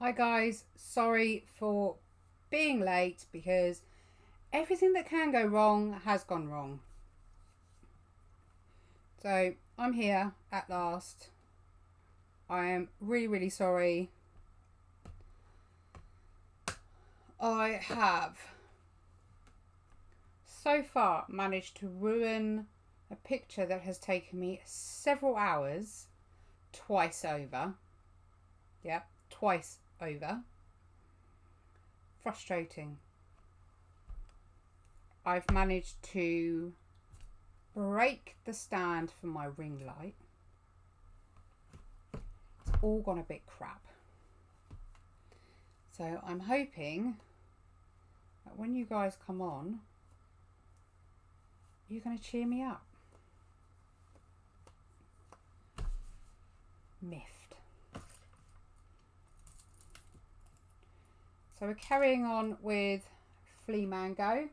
Hi guys, sorry for being late because everything that can go wrong has gone wrong. So I'm here at last. I am really sorry. I have so far managed to ruin a picture that has taken me several hours twice over. Yep, twice over. Frustrating. I've managed to break the stand for my ring light. It's all gone a bit crap. So I'm hoping that when you guys come on, you're going to cheer me up. Miffed. So we're carrying on with Flamingo.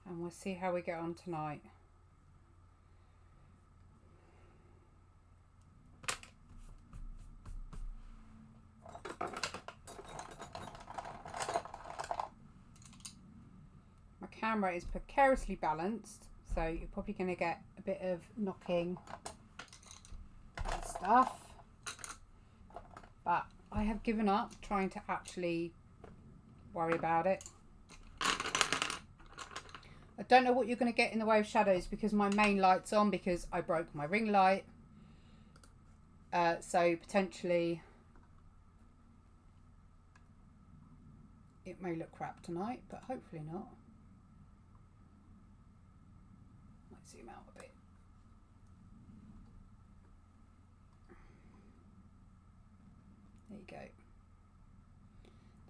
And we'll see how we get on tonight. My camera is precariously balanced, so you're probably going to get a bit of knocking and stuff. But I have given up trying to actually worry about it. I don't know what you're going to get in the way of shadows because my main light's on because I broke my ring light. So potentially it may look crap tonight, but hopefully not. Might zoom out a bit. There you go.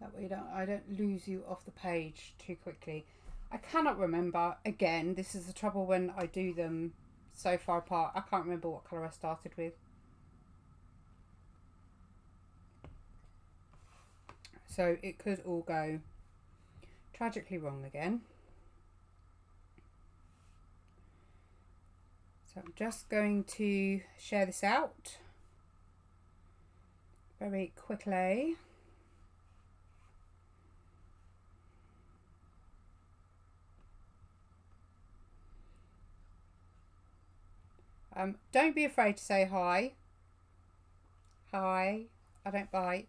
That way I don't lose you off the page too quickly. I cannot remember. Again, this is the trouble when I do them so far apart. I can't remember what colour I started with. So it could all go tragically wrong again. So I'm just going to share this out very quickly. Don't be afraid to say hi. Hi, I don't bite.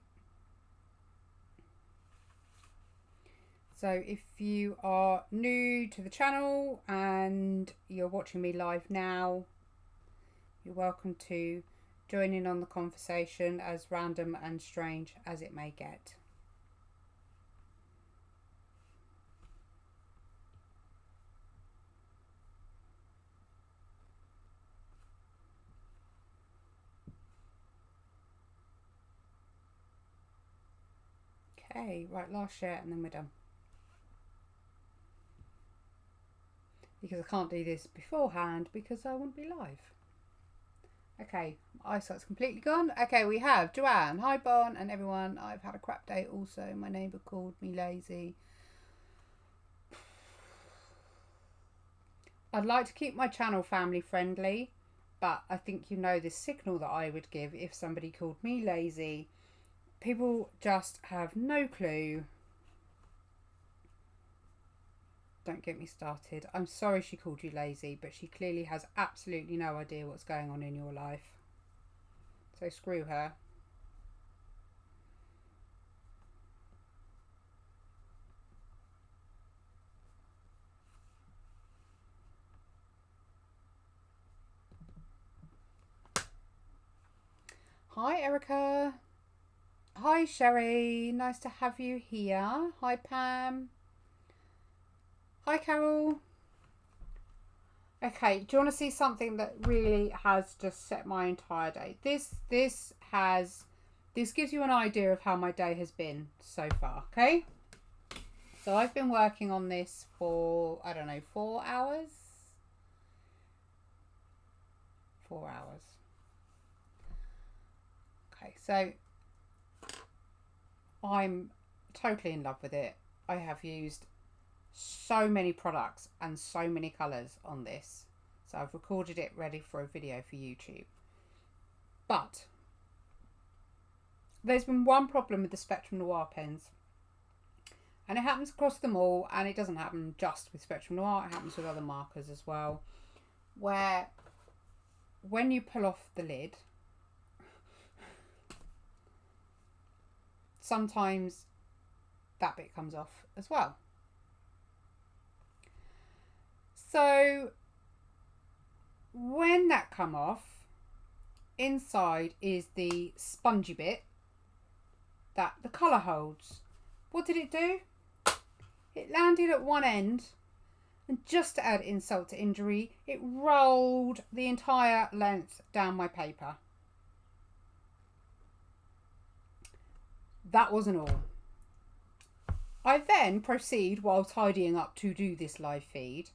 So if you are new to the channel and you're watching me live now, you're welcome to join in on the conversation, as random and strange as it may get. Okay, right, last share and then we're done. Because I can't do this beforehand because I won't be live. Okay, my eyesight's completely gone. Okay, we have Joanne. Hi, Bon, and everyone. I've had a crap day also. My neighbour called me lazy. I'd like to keep my channel family friendly, but I think you know the signal that I would give if somebody called me lazy. People just have no clue. Don't get me started. I'm sorry she called you lazy, but she clearly has absolutely no idea what's going on in your life. So screw her. Hi, Erica. Hi, Sherry. Nice to have you here. Hi, Pam. Hi, Carol. Okay, do you want to see something that really has just set my entire day? This gives you an idea of how my day has been so far, okay? So I've been working on this for, I don't know, 4 hours? 4 hours. Okay, so I'm totally in love with it. I have used so many products and so many colours on this. So I've recorded it ready for a video for YouTube. But there's been one problem with the Spectrum Noir pens. And it happens across them all, and it doesn't happen just with Spectrum Noir, it happens with other markers as well. Where when you pull off the lid, sometimes that bit comes off as well. So when that come off, inside is the spongy bit that the colour holds. What did it do? It landed at one end, and just to add insult to injury, it rolled the entire length down my paper. That wasn't all. I then proceed, while tidying up to do this live feed,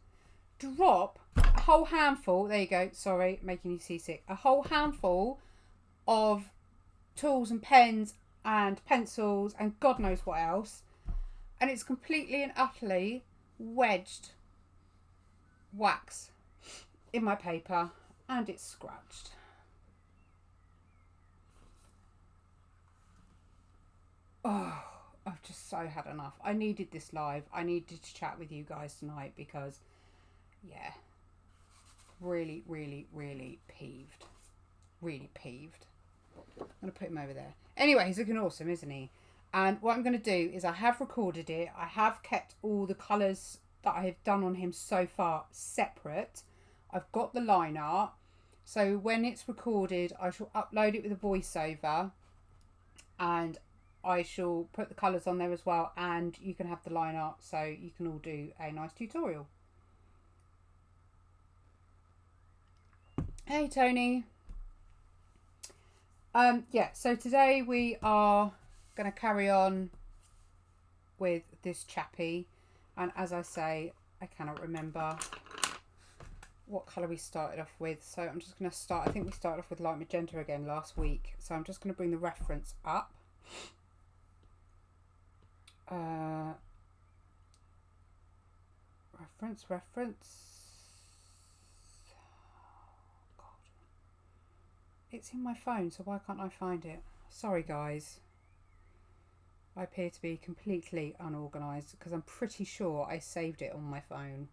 drop a whole handful, there you go, sorry, making you seasick, a whole handful of tools and pens and pencils and God knows what else, and it's completely and utterly wedged wax in my paper, and it's scratched. Oh, I've just so had enough. I needed this live. I needed to chat with you guys tonight because, yeah, really, really, really peeved. Really peeved. I'm going to put him over there. Anyway, he's looking awesome, isn't he? And what I'm going to do is I have recorded it. I have kept all the colours that I have done on him so far separate. I've got the line art. So when it's recorded, I shall upload it with a voiceover. And I shall put the colours on there as well. And you can have the line art so you can all do a nice tutorial. Hey, Tony. Yeah, so today we are going to carry on with this chappie, and as I say, I cannot remember what colour we started off with, so I'm just going to start. I think we started off with light magenta again last week, so I'm just going to bring the reference up. Reference. Oh, God. It's in my phone, so why can't I find it? Sorry, guys. I appear to be completely unorganised because I'm pretty sure I saved it on my phone.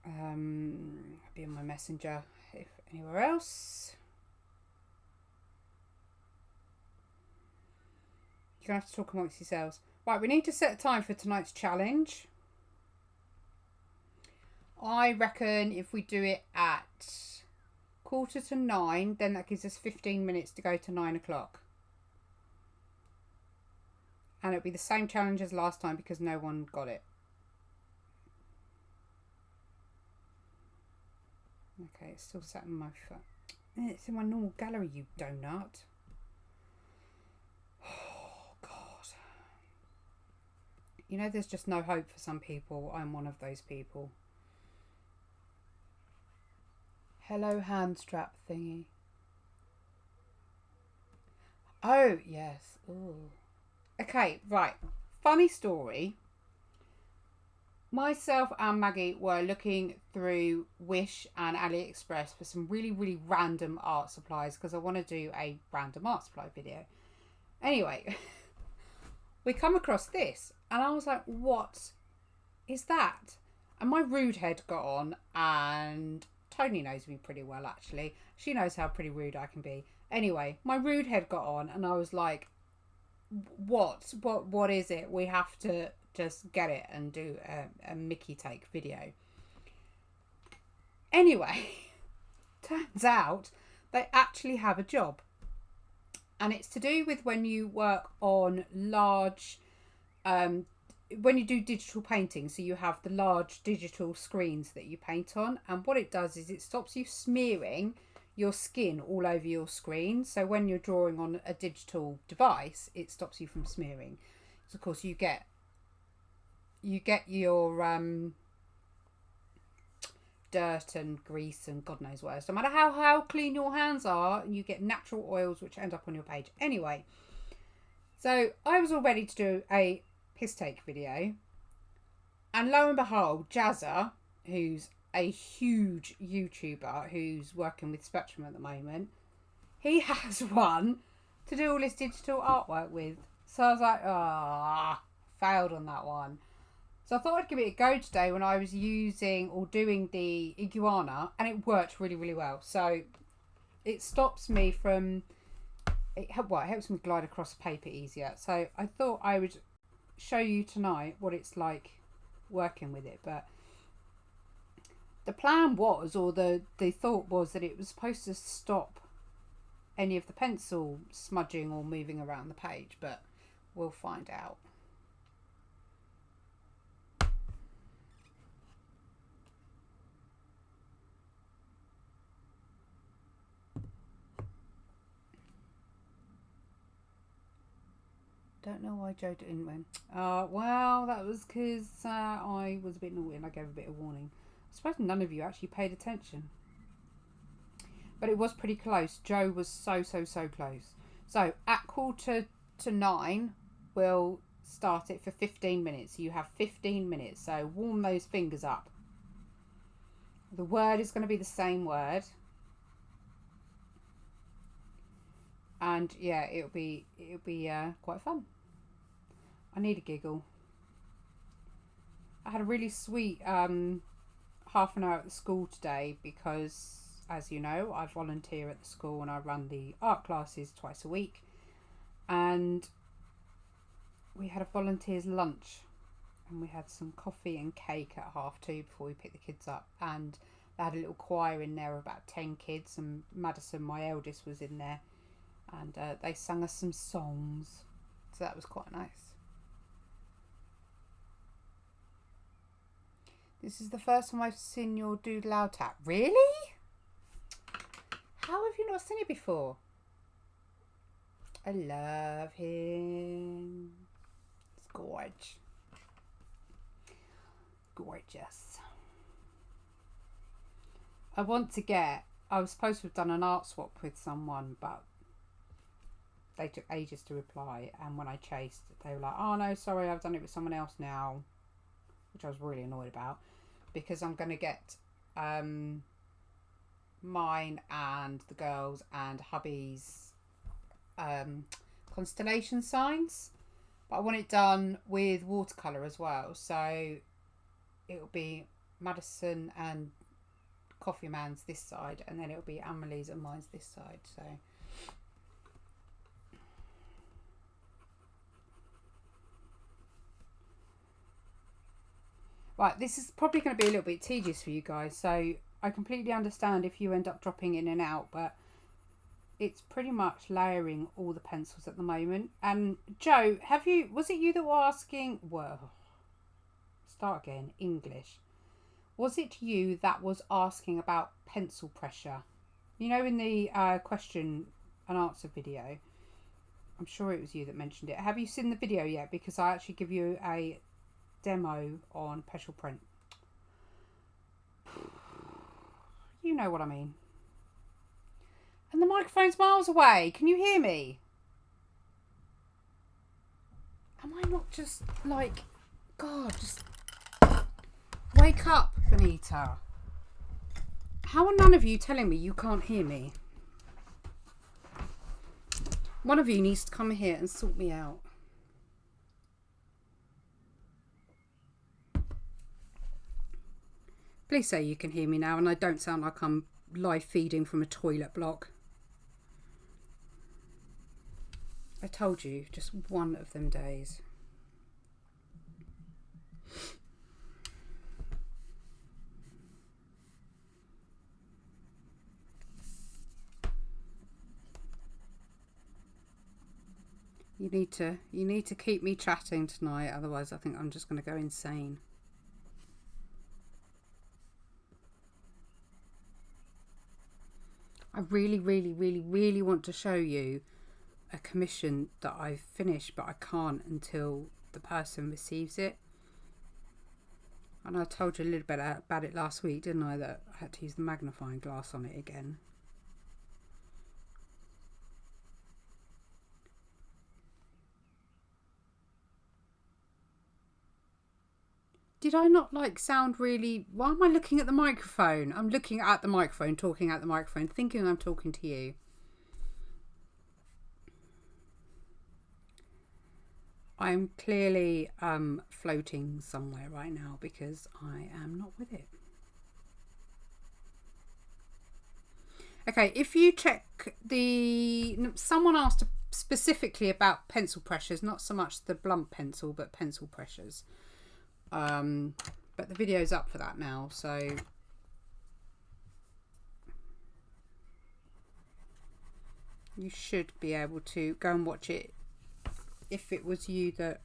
I'll be on my messenger if anywhere else. You're going to have to talk amongst yourselves. Right, we need to set a time for tonight's challenge. I reckon if we do it at 8:45, then that gives us 15 minutes to go to 9 o'clock. And it'll be the same challenge as last time because no one got it. Okay, it's still sat in my phone. It's in my normal gallery, you donut. Oh, God. You know, there's just no hope for some people. I'm one of those people. Hello, hand strap thingy. Oh, yes. Ooh. Okay, right. Funny story. Myself and Maggie were looking through Wish and AliExpress for some really, really random art supplies because I want to do a random art supply video. Anyway, we come across this and I was like, what is that? And my rude head got on, and Tony knows me pretty well, actually. She knows how pretty rude I can be. Anyway, my rude head got on and I was like, what is it? We have to just get it and do a Mickey take video. Anyway, turns out they actually have a job, and it's to do with when you work on large when you do digital painting. So you have the large digital screens that you paint on, and what it does is it stops you smearing your skin all over your screen. So when you're drawing on a digital device, it stops you from smearing. So of course you get your dirt and grease and God knows what else. No matter how clean your hands are, you get natural oils which end up on your page. Anyway, so I was all ready to do a piss take video, and lo and behold, Jazza who's a huge YouTuber who's working with Spectrum at the moment, he has one to do all his digital artwork with. So I was like, failed on that one. So I thought I'd give it a go today when I was using or doing the iguana, and it worked really, really well. So it stops me from, it helps me glide across paper easier. So I thought I would show you tonight what it's like working with it. But the plan was, or the thought was, that it was supposed to stop any of the pencil smudging or moving around the page, but we'll find out. Don't know why Joe didn't win. Well, that was because I was a bit naughty and I gave a bit of warning. I suppose none of you actually paid attention. But it was pretty close. Joe was so close. So at 8:45, we'll start it for 15 minutes. You have 15 minutes. So warm those fingers up. The word is going to be the same word. And yeah, it'll be quite fun. I need a giggle. I had a really sweet half an hour at the school today because, as you know, I volunteer at the school and I run the art classes twice a week. And we had a volunteers lunch and we had some coffee and cake at 2:30 before we picked the kids up. And they had a little choir in there of about 10 kids, and Madison, my eldest, was in there. And they sang us some songs. So that was quite nice. This is the first time I've seen your Doodle out at. Really? How have you not seen it before? I love him. It's gorgeous. Gorgeous. I was supposed to have done an art swap with someone, but they took ages to reply, and when I chased, they were like, oh no, sorry, I've done it with someone else now, which I was really annoyed about, because I'm going to get mine and the girls and hubby's constellation signs, but I want it done with watercolour as well, so it'll be Madison and Coffee Man's this side, and then it'll be Amelie's and mine's this side, so... Right, this is probably going to be a little bit tedious for you guys, so I completely understand if you end up dropping in and out, but it's pretty much layering all the pencils at the moment. And Joe, was it you that were asking, English. Was it you that was asking about pencil pressure? You know, in the question and answer video, I'm sure it was you that mentioned it. Have you seen the video yet? Because I actually give you a demo on pencil print. You know what I mean. And the microphone's miles away. Can you hear me? Am I not just like, God, just wake up, Bonnita. How are none of you telling me you can't hear me? One of you needs to come here and sort me out. Please say you can hear me now and I don't sound like I'm live feeding from a toilet block. I told you, just one of them days. You need to keep me chatting tonight, otherwise I think I'm just going to go insane. I really want to show you a commission that I've finished, but I can't until the person receives it. And I told you a little bit about it last week, didn't I, that I had to use the magnifying glass on it again. Did I not like sound really... Why am I looking at the microphone? I'm looking at the microphone, talking at the microphone, thinking I'm talking to you. I'm clearly floating somewhere right now because I am not with it. Okay, if you check someone asked specifically about pencil pressures, not so much the blunt pencil, but pencil pressures. But the video's up for that now, so you should be able to go and watch it if it was you that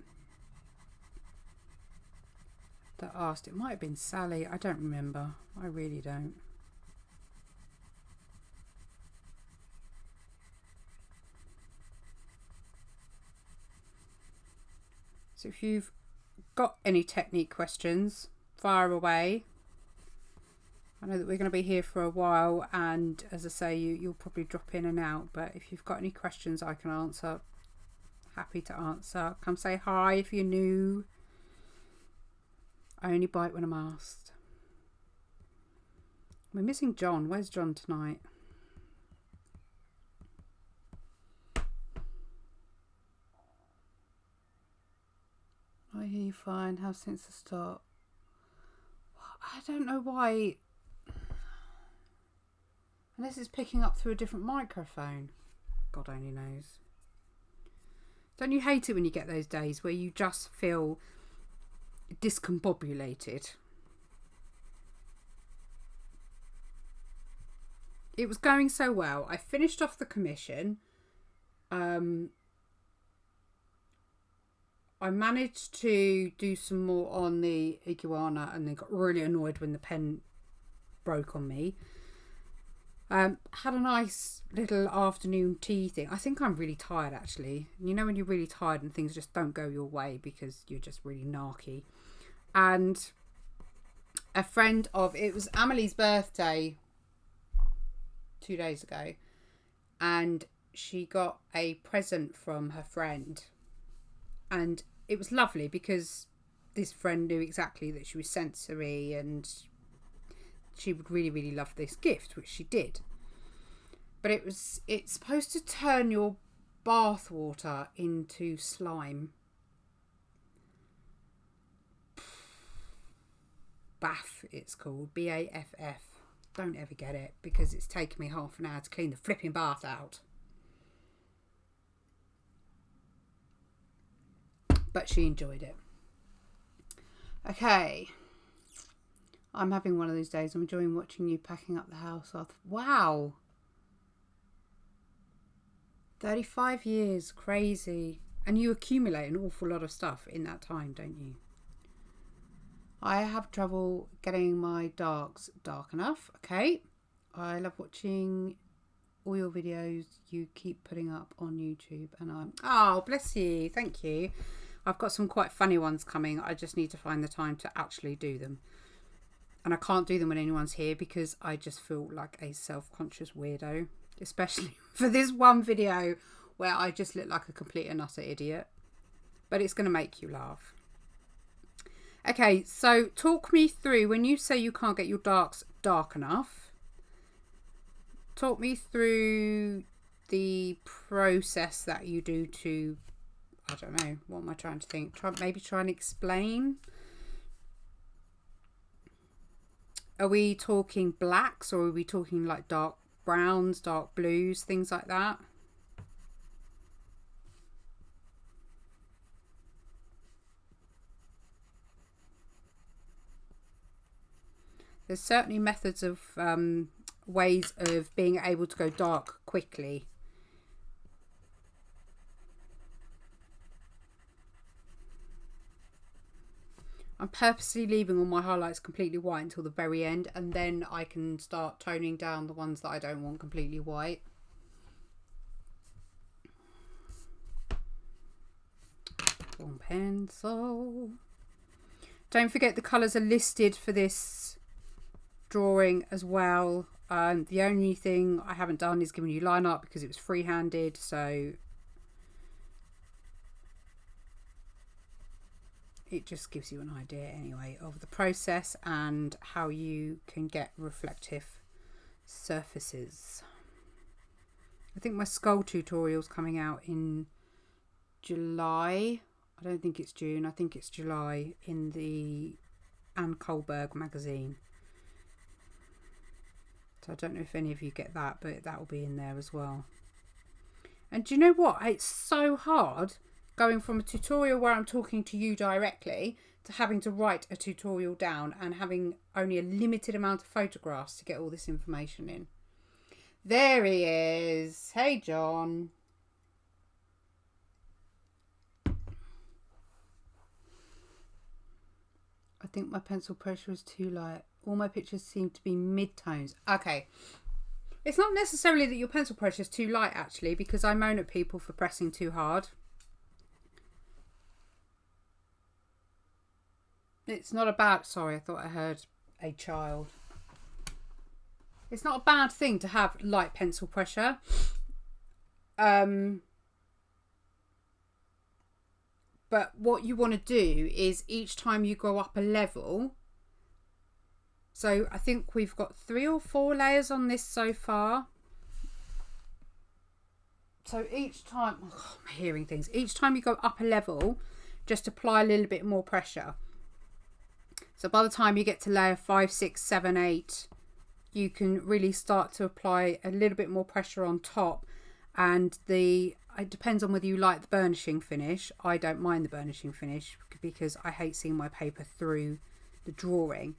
asked. It might have been Sally, I don't remember. I really don't. So if you've got any technique questions, fire away. I know that we're going to be here for a while, and as I say, you'll probably drop in and out, but if you've got any questions I can answer, happy to answer. Come say hi if you're new. I only bite when I'm asked. We're missing John. Where's John tonight? I hear you fine. How since the start? I don't know why. Unless it's picking up through a different microphone. God only knows. Don't you hate it when you get those days where you just feel discombobulated? It was going so well. I finished off the commission. I managed to do some more on the iguana and then got really annoyed when the pen broke on me. Had a nice little afternoon tea thing. I think I'm really tired actually. You know when you're really tired and things just don't go your way because you're just really narky. And a friend of... It was Amelie's birthday 2 days ago. And she got a present from her friend. And it was lovely because this friend knew exactly that she was sensory and she would really, really love this gift, which she did. But it's supposed to turn your bath water into slime. Bath, it's called. B-A-F-F. Don't ever get it because it's taken me half an hour to clean the flipping bath out. But she enjoyed it. Okay. I'm having one of those days. I'm enjoying watching you packing up the house. Wow. 35 years. Crazy. And you accumulate an awful lot of stuff in that time, don't you? I have trouble getting my darks dark enough. Okay. I love watching all your videos you keep putting up on YouTube. And I'm... Oh, bless you. Thank you. I've got some quite funny ones coming. I just need to find the time to actually do them. And I can't do them when anyone's here because I just feel like a self-conscious weirdo. Especially for this one video where I just look like a complete and utter idiot. But it's going to make you laugh. Okay, so talk me through, when you say you can't get your darks dark enough, talk me through the process that you do to... I don't know. What am I trying to think? Maybe try and explain. Are we talking blacks or are we talking like dark browns, dark blues, things like that? There's certainly methods of ways of being able to go dark quickly. I'm purposely leaving all my highlights completely white until the very end, and then I can start toning down the ones that I don't want completely white. One pencil. Don't forget the colours are listed for this drawing as well. The only thing I haven't done is given you line art because it was free-handed, so it just gives you an idea anyway of the process and how you can get reflective surfaces. I think my skull tutorial's coming out in July. I don't think it's June. I think it's July in the Anne Kohlberg magazine. So I don't know if any of you get that, but that will be in there as well. And do you know what? It's so hard going from a tutorial where I'm talking to you directly to having to write a tutorial down and having only a limited amount of photographs to get all this information in. There he is. Hey, John. I think my pencil pressure is too light. All my pictures seem to be mid-tones. Okay. It's not necessarily that your pencil pressure is too light, actually, because I moan at people for pressing too hard. It's not about... Sorry, I thought I heard a child. It's not a bad thing to have light pencil pressure. But what you want to do is each time you go up a level... So I think we've got 3 or 4 layers on this so far. So each time... Oh, I'm hearing things. Each time you go up a level, just apply a little bit more pressure. So by the time you get to layer 5, 6, 7, 8... you can really start to apply a little bit more pressure on top, and it depends on whether you like the burnishing finish. I don't mind the burnishing finish because I hate seeing my paper through the drawing.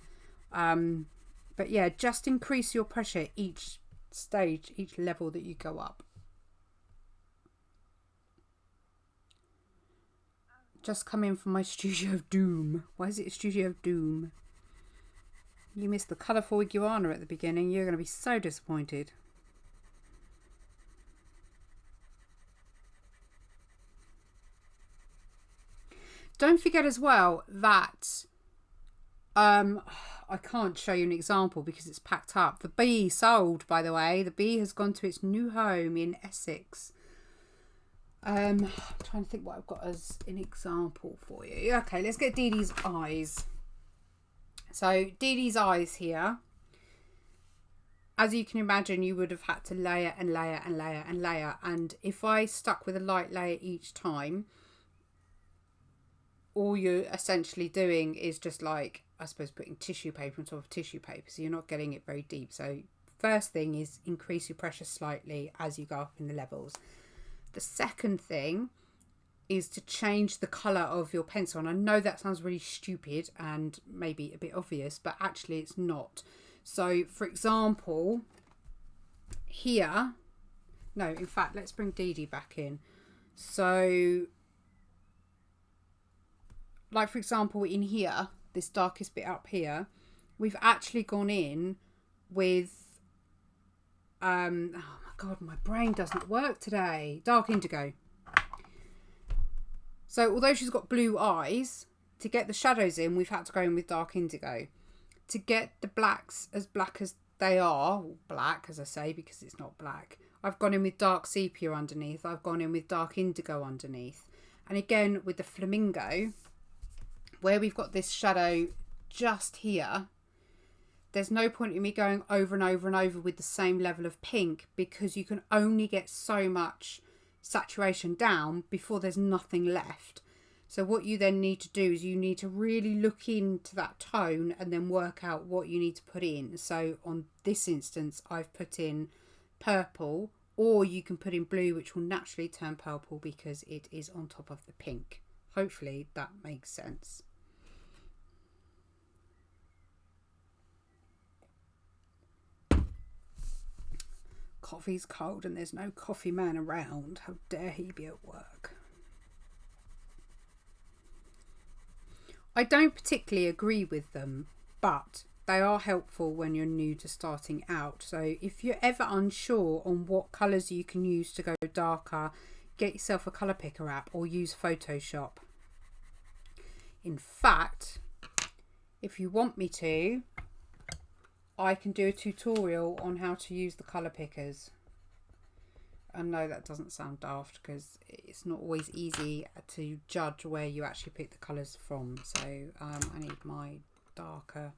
But yeah, just increase your pressure each stage, each level that you go up. Just come in from my Studio of Doom. Why is it a Studio of Doom? You missed the colourful iguana at the beginning. You're going to be so disappointed. Don't forget as well that I can't show you an example because it's packed up. The bee sold, by the way. The bee has gone to its new home in Essex. I'm trying to think what I've got as an example for you. Okay, let's get Dee Dee's eyes. So Dee Dee's eyes here, as you can imagine, you would have had to layer and layer and layer and layer. And if I stuck with a light layer each time, all you're essentially doing is just like, I suppose, putting tissue paper on top of tissue paper. So you're not getting it very deep. So first thing is increase your pressure slightly as you go up in the levels. The second thing is to change the colour of your pencil. And I know that sounds really stupid and maybe a bit obvious, but actually it's not. So for example, here, no, in fact, let's bring Dee Dee back in. So like for example, in here, this darkest bit up here, we've actually gone in with, oh my God, my brain doesn't work today. Dark indigo. So although she's got blue eyes, to get the shadows in, we've had to go in with dark indigo. To get the blacks as black as they are, well, black as I say because it's not black, I've gone in with dark sepia underneath. I've gone in with dark indigo underneath. And again with the flamingo, where we've got this shadow just here, there's no point in me going over and over and over with the same level of pink because you can only get so much saturation down before there's nothing left. So what you then need to do is you need to really look into that tone and then work out what you need to put in. So on this instance, I've put in purple, or you can put in blue, which will naturally turn purple because it is on top of the pink. Hopefully that makes sense. Coffee's cold and there's no coffee man around. How dare he be at work? I don't particularly agree with them, but they are helpful when you're new to starting out. So if you're ever unsure on what colours you can use to go darker, get yourself a colour picker app or use Photoshop. In fact, if you want me to, I can do a tutorial on how to use the colour pickers. I know that doesn't sound daft because it's not always easy to judge where you actually pick the colours from. So I need my darker.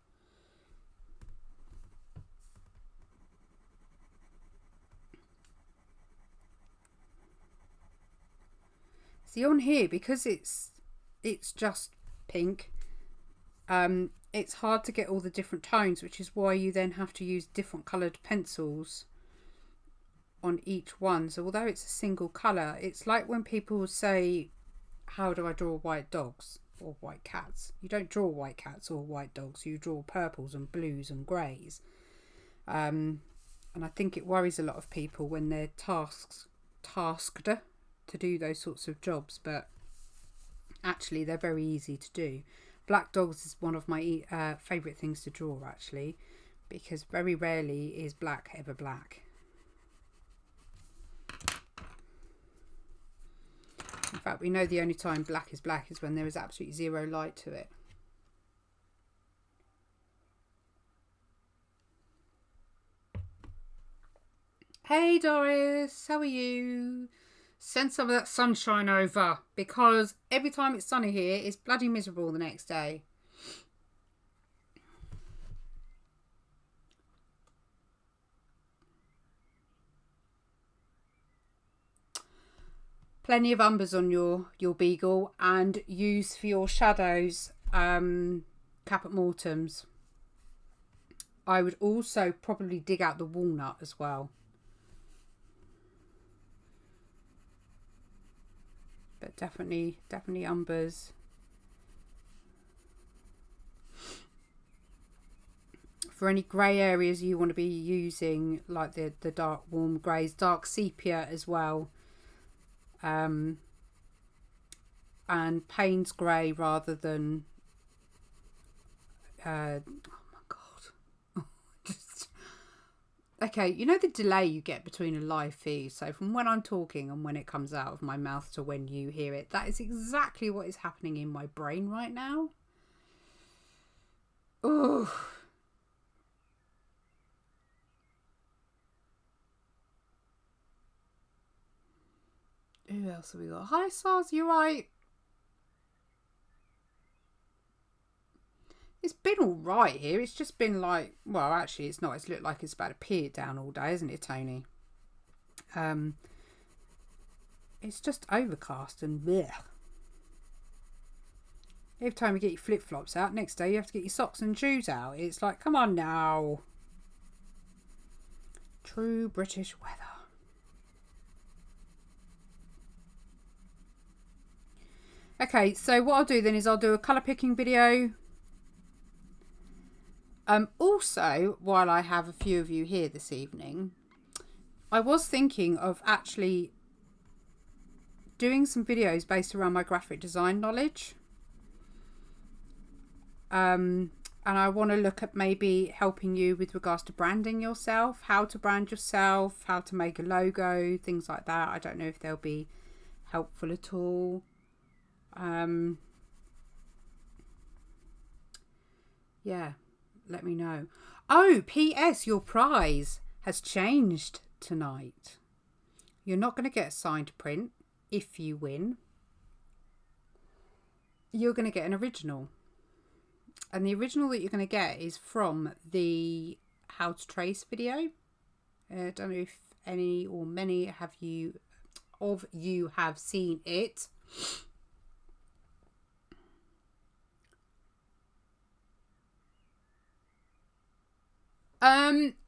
See, on here, because it's just pink, it's hard to get all the different tones, which is why you then have to use different coloured pencils on each one. So although it's a single colour, it's like when people say, how do I draw white dogs or white cats? You don't draw white cats or white dogs, you draw purples and blues and greys. And I think it worries a lot of people when they're tasked to do those sorts of jobs, but actually they're very easy to do. Black dogs is one of my favourite things to draw, actually, because very rarely is black ever black. In fact, we know the only time black is when there is absolutely zero light to it. Hey Doris, how are you? Send some of that sunshine over, because every time it's sunny here, it's bloody miserable the next day. Plenty of umbers on your beagle, and use for your shadows Caput Mortems. I would also probably dig out the walnut as well. But definitely umbers. For any grey areas you want to be using, like the dark warm greys, dark sepia as well. And Payne's grey rather than oh my god. Okay, you know the delay you get between a live feed, so from when I'm talking and when it comes out of my mouth to when you hear it, that is exactly what is happening in my brain right now. Ugh. Who else have we got? Hi Sars, you right? It's been alright here. It's just been like, well, actually it's not. It's looked like it's about to pee it down all day, isn't it, Tony? It's just overcast and bleh. Every time you get your flip-flops out, next day you have to get your socks and shoes out. It's like, come on now. True British weather. Okay, so what I'll do then is I'll do a colour picking video. Also, while I have a few of you here this evening, I was thinking of actually doing some videos based around my graphic design knowledge. And I want to look at maybe helping you with regards to branding yourself, how to brand yourself, how to make a logo, things like that. I don't know if they'll be helpful at all. Yeah, let me know. Oh, P.S. Your prize has changed tonight. You're not going to get a signed print if you win. You're going to get an original. And the original that you're going to get is from the How to Trace video. I don't know if any or many of you have seen it.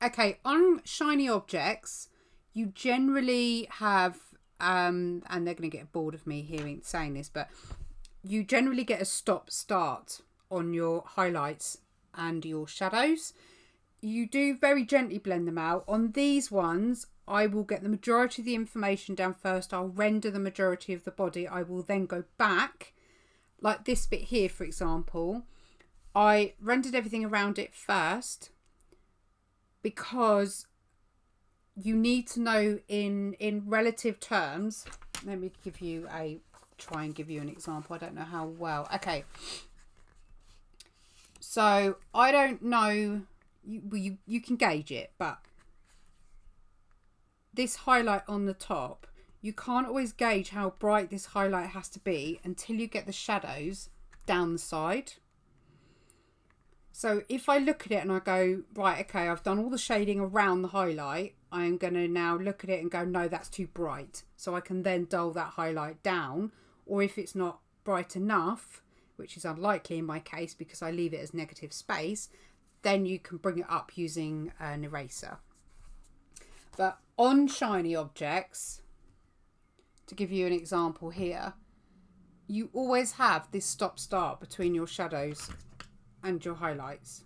Okay, on shiny objects, you generally have, and they're going to get bored of me saying this, but you generally get a stop-start on your highlights and your shadows. You do very gently blend them out. On these ones, I will get the majority of the information down first. I'll render the majority of the body. I will then go back, like this bit here, for example. I rendered everything around it first, because you need to know in relative terms. Let me try and give you an example. I don't know how well. Okay. So I don't know, you can gauge it, but this highlight on the top, you can't always gauge how bright this highlight has to be until you get the shadows down the side. So if I look at it and I go, right, okay, I've done all the shading around the highlight, I'm going to now look at it and go, no, that's too bright. So I can then dull that highlight down. Or if it's not bright enough, which is unlikely in my case because I leave it as negative space, then you can bring it up using an eraser. But on shiny objects, to give you an example here, you always have this stop-start between your shadows and your highlights.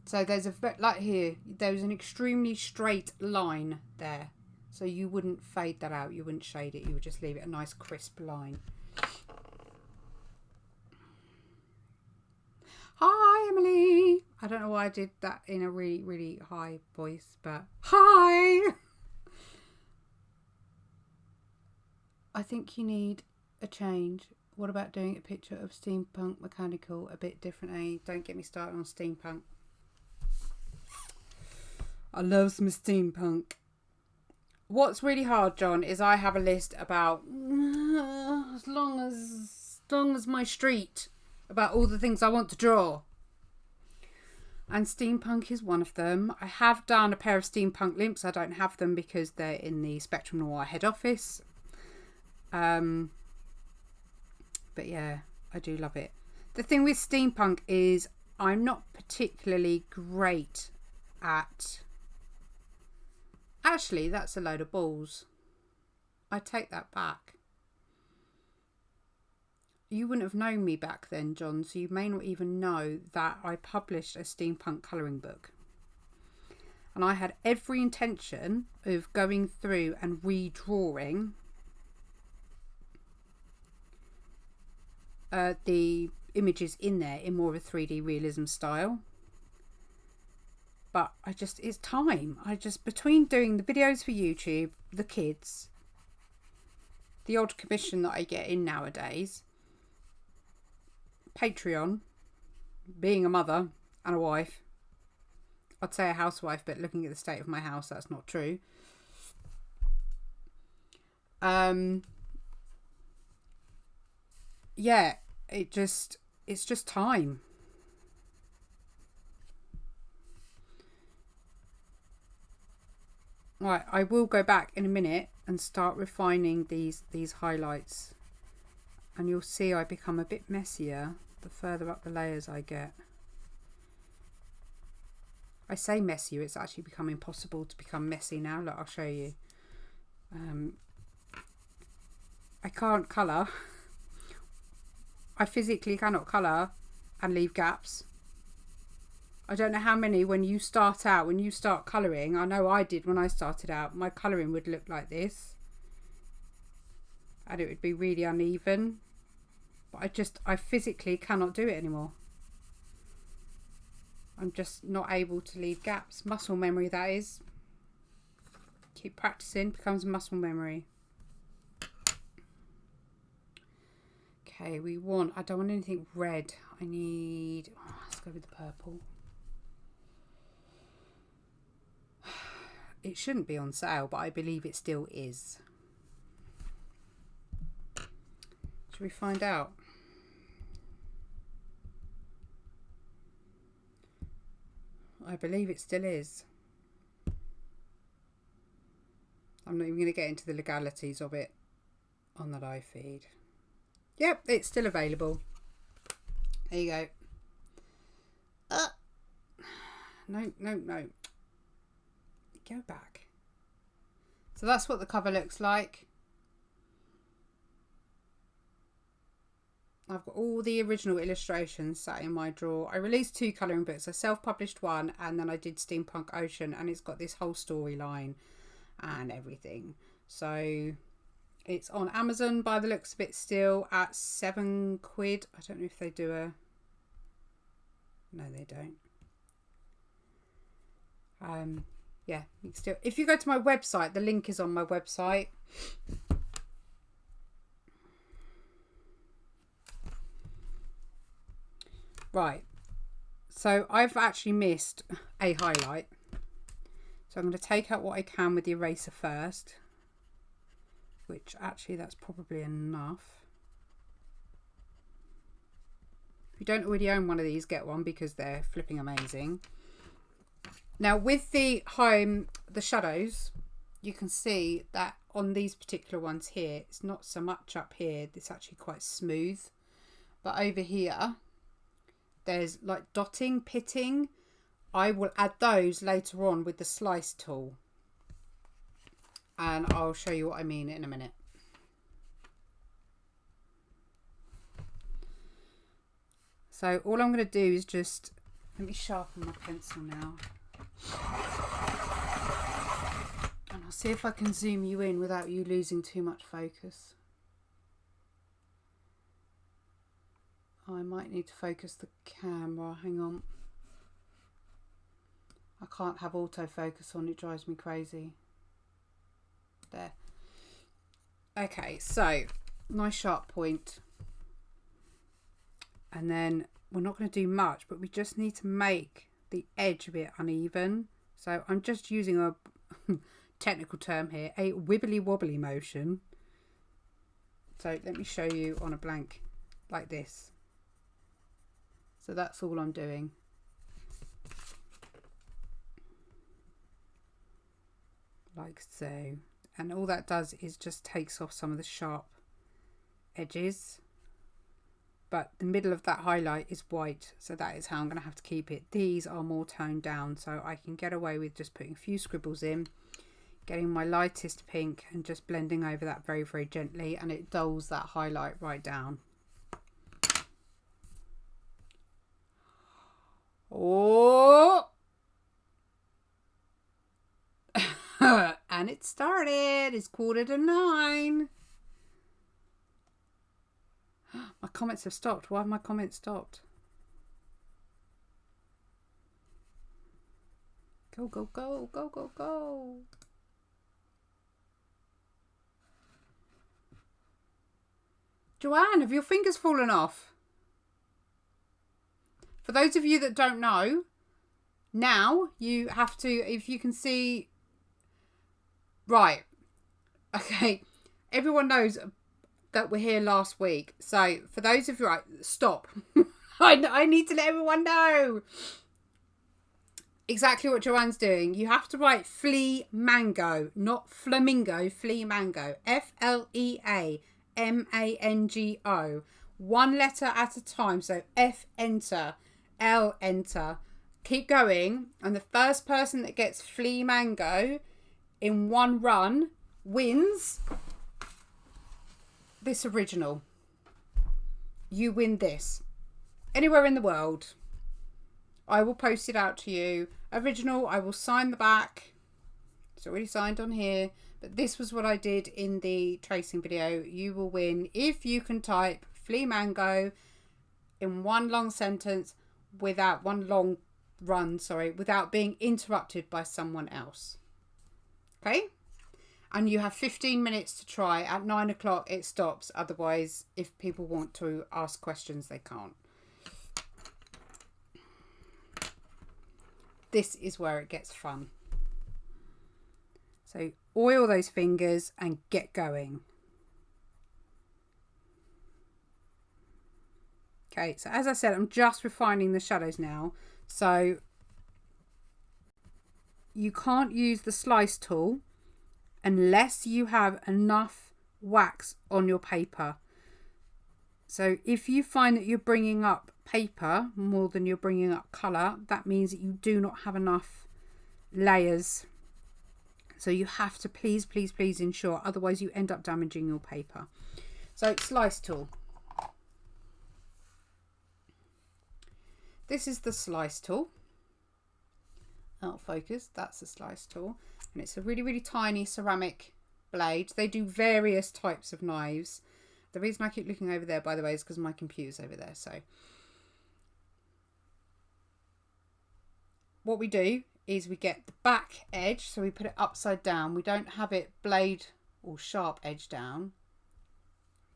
So there's a, like here, there's an extremely straight line there. So you wouldn't fade that out, you wouldn't shade it, you would just leave it a nice crisp line. Hi, Emily. I don't know why I did that in a really, really high voice, but hi. I think you need a change. What about doing a picture of steampunk mechanical a bit differently? Don't get me started on steampunk. I love some steampunk. What's really hard, John, is I have a list about as long as my street, about all the things I want to draw. And steampunk is one of them. I have done a pair of steampunk limps. I don't have them because they're in the Spectrum Noir head office. But yeah, I do love it. The thing with steampunk is I'm not particularly great at... Actually, that's a load of balls. I take that back. You wouldn't have known me back then, John, so you may not even know that I published a steampunk colouring book. And I had every intention of going through and redrawing the images in there in more of a 3D realism style. But it's time. Between doing the videos for YouTube, the kids, the odd commission that I get in nowadays, Patreon, being a mother and a wife, I'd say a housewife, but looking at the state of my house, that's not true. Yeah, it's just time. Right, I will go back in a minute and start refining these highlights, and you'll see I become a bit messier the further up the layers I get. I say messier, it's actually become impossible to become messy now. Look, I'll show you. I can't colour. I physically cannot colour and leave gaps. I don't know how many, when you start colouring, I know I did when I started out, my colouring would look like this. And it would be really uneven. But I physically cannot do it anymore. I'm just not able to leave gaps. Muscle memory, that is. Keep practicing, becomes muscle memory. Okay, I don't want anything red. Let's go with the purple. It shouldn't be on sale, but I believe it still is. Should we find out? I believe it still is. I'm not even going to get into the legalities of it on the live feed. Yep, it's still available. There you go. No. Go back. So that's what the cover looks like. I've got all the original illustrations sat in my drawer. I released 2 colouring books. I self-published one, and then I did Steampunk Ocean, and it's got this whole storyline and everything. So it's on Amazon by the looks of it still at £7. I don't know if they do a... No, they don't. Yeah, you can still... If you go to my website, the link is on my website. Right, so I've actually missed a highlight. So I'm going to take out what I can with the eraser first, which actually that's probably enough. If you don't already own one of these, get one because they're flipping amazing. Now with the shadows, you can see that on these particular ones here, it's not so much up here, it's actually quite smooth. But over here, there's like dotting, pitting. I will add those later on with the slice tool. And I'll show you what I mean in a minute. So all I'm going to do is just, let me sharpen my pencil now. And I'll see if I can zoom you in without you losing too much focus. I might need to focus the camera, hang on. I can't have autofocus on, it drives me crazy. There. Okay, so nice sharp point. And then we're not going to do much, but we just need to make the edge a bit uneven. So I'm just using a technical term here, a wibbly wobbly motion. So let me show you on a blank like this. So that's all I'm doing. Like so. And all that does is just takes off some of the sharp edges. But the middle of that highlight is white, so that is how I'm going to have to keep it. These are more toned down, so I can get away with just putting a few scribbles in, getting my lightest pink and just blending over that very, very gently, and it dulls that highlight right down. Oh! And it started. It's 9:15. My comments have stopped. Why have my comments stopped? Go, go, go, go, go, go. Joanne, have your fingers fallen off? For those of you that don't know, now you have to, if you can see, right, okay, everyone knows that we're here last week. So for those of you, right, stop. I need to let everyone know exactly what Joanne's doing. You have to write Flamingo, not flamingo, Flamingo. Fleamango. One letter at a time. So F enter, L enter. Keep going. And the first person that gets Flamingo in one run wins this original. You win this. Anywhere in the world. I will post it out to you. Original, I will sign the back. It's already signed on here. But this was what I did in the tracing video. You will win if you can type Flamingo in one long sentence without without being interrupted by someone else. Okay? And you have 15 minutes to try. At 9 o'clock it stops. Otherwise, if people want to ask questions, they can't. This is where it gets fun. So oil those fingers and get going. Okay, so as I said, I'm just refining the shadows now. So you can't use the slice tool unless you have enough wax on your paper. So if you find that you're bringing up paper more than you're bringing up colour, that means that you do not have enough layers. So you have to please, please, please ensure, otherwise you end up damaging your paper. So slice tool. This is the slice tool. Out of focus, that's the slice tool. And it's a really, really tiny ceramic blade. They do various types of knives. The reason I keep looking over there, by the way, is because my computer's over there. So what we do is we get the back edge, so we put it upside down. We don't have it blade or sharp edge down.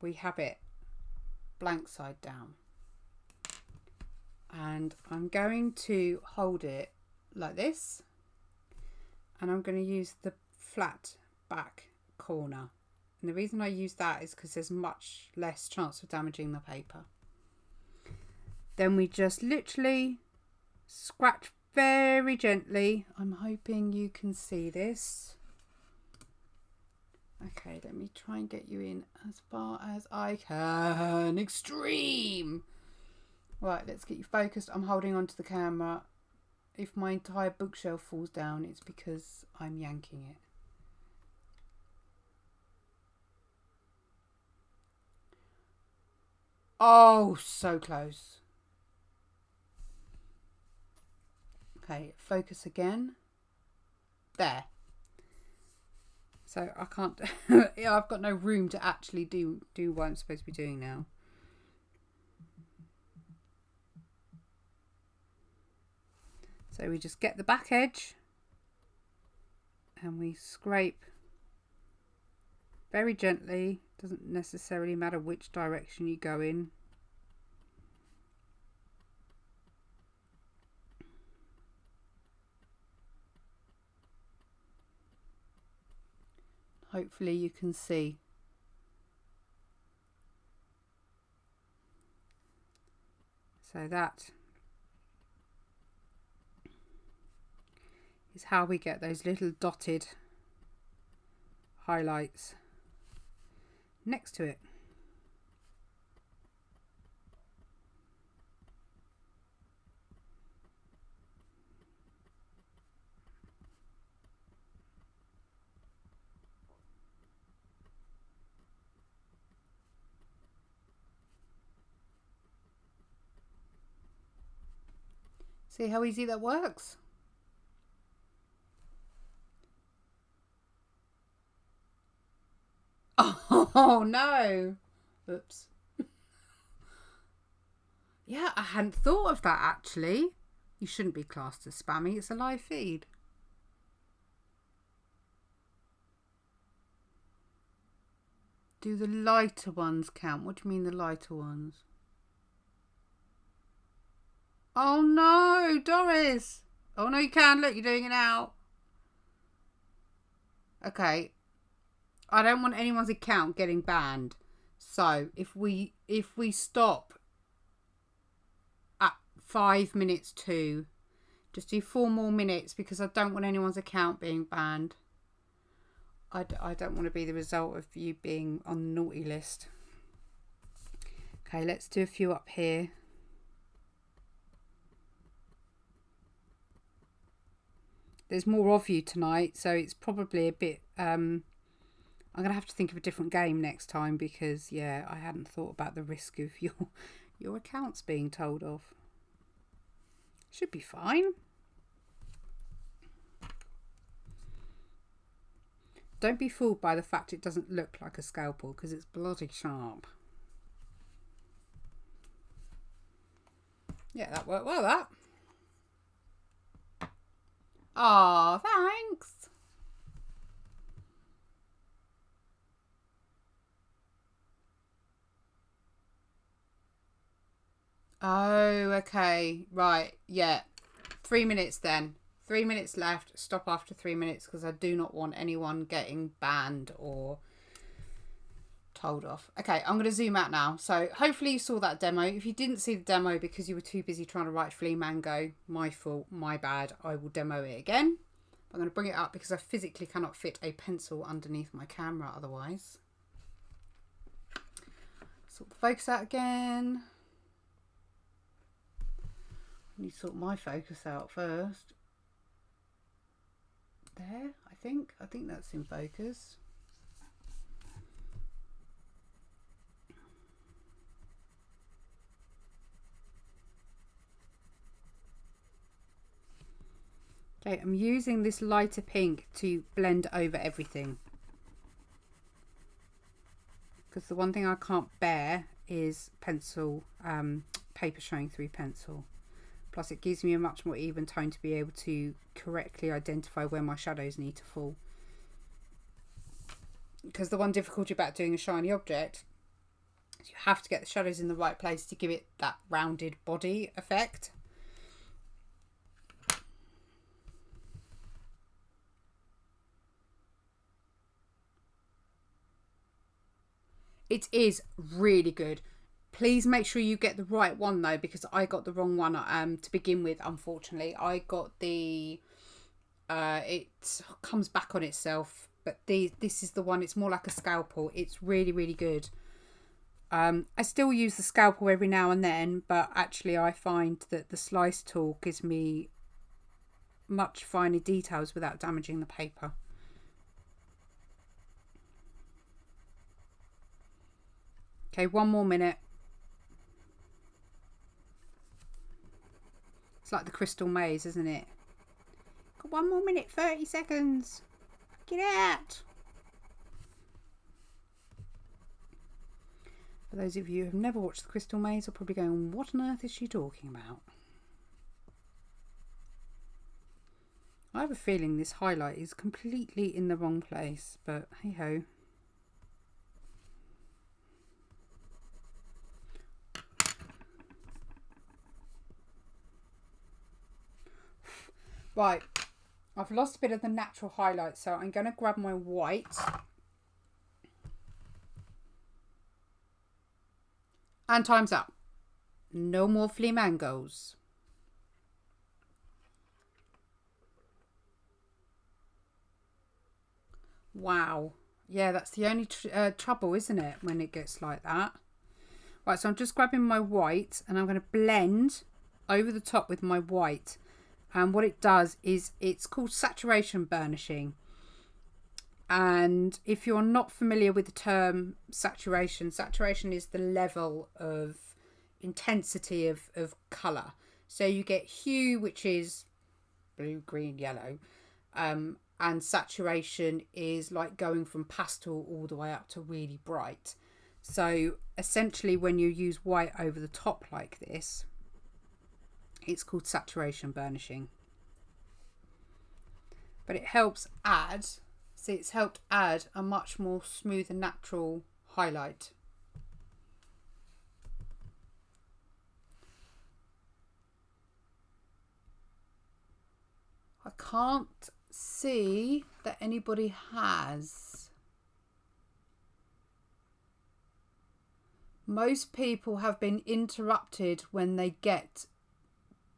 We have it blank side down. And I'm going to hold it like this. and I'm going to use the flat back corner. And the reason I use that is because there's much less chance of damaging the paper. Then we just literally scratch very gently. I'm hoping you can see this. Okay, let me try and get you in as far as I can. Extreme! Right, let's get you focused. I'm holding onto the camera. If my entire bookshelf falls down, it's because I'm yanking it. Oh, so close. Okay, focus again. There. So I can't, yeah, I've got no room to actually do what I'm supposed to be doing now. So we just get the back edge and we scrape very gently. Doesn't necessarily matter which direction you go in. Hopefully you can see. So that is how we get those little dotted highlights next to it. See how easy that works? Oh no! Oops. Yeah, I hadn't thought of that actually. You shouldn't be classed as spammy, it's a live feed. Do the lighter ones count? What do you mean the lighter ones? Oh no, Doris! Oh no, you can. Look, you're doing it now. Okay. I don't want anyone's account getting banned. So if we stop at 5 minutes to, just do 4 more minutes because I don't want anyone's account being banned. I don't want to be the result of you being on the naughty list. Okay, let's do a few up here. There's more of you tonight, so it's probably a bit... I'm going to have to think of a different game next time because, yeah, I hadn't thought about the risk of your accounts being told off. Should be fine. Don't be fooled by the fact it doesn't look like a scalpel because it's bloody sharp. Yeah, that worked well, that. Aw, thanks. Oh, okay. Right. Yeah. 3 minutes then. 3 minutes left. Stop after 3 minutes because I do not want anyone getting banned or told off. Okay, I'm going to zoom out now. So hopefully you saw that demo. If you didn't see the demo because you were too busy trying to write Flamingo, my fault, my bad. I will demo it again. I'm going to bring it up because I physically cannot fit a pencil underneath my camera otherwise. Sort the focus out again. I need to sort my focus out first. There, I think that's in focus. Okay, I'm using this lighter pink to blend over everything. Because the one thing I can't bear is pencil, paper showing through pencil. Plus it gives me a much more even tone to be able to correctly identify where my shadows need to fall. Because the one difficulty about doing a shiny object is you have to get the shadows in the right place to give it that rounded body effect. It is really good. Please make sure you get the right one though, because I got the wrong one to begin with, unfortunately. I got the it comes back on itself, but this is the one. It's more like a scalpel. It's really, really good. I still use the scalpel every now and then, but actually I find that the slice tool gives me much finer details without damaging the paper. Okay, 1 more minute. It's like the crystal maze, isn't it? Got 1 more minute, 30 seconds. Get out. For those of you who have never watched the crystal maze are probably going, what on earth is she talking about? I have a feeling this highlight is completely in the wrong place, but hey ho. Right, I've lost a bit of the natural highlight, so I'm going to grab my white. And time's up. No more flamingos. Wow. Yeah, that's the only trouble, isn't it, when it gets like that? Right, so I'm just grabbing my white and I'm going to blend over the top with my white. And what it does is it's called saturation burnishing. And if you're not familiar with the term saturation is the level of intensity of colour. So you get hue, which is blue, green, yellow. And saturation is like going from pastel all the way up to really bright. So essentially when you use white over the top like this, it's called saturation burnishing. But it helps add, see, it's helped add a much more smooth and natural highlight. I can't see that anybody has. Most people have been interrupted when they get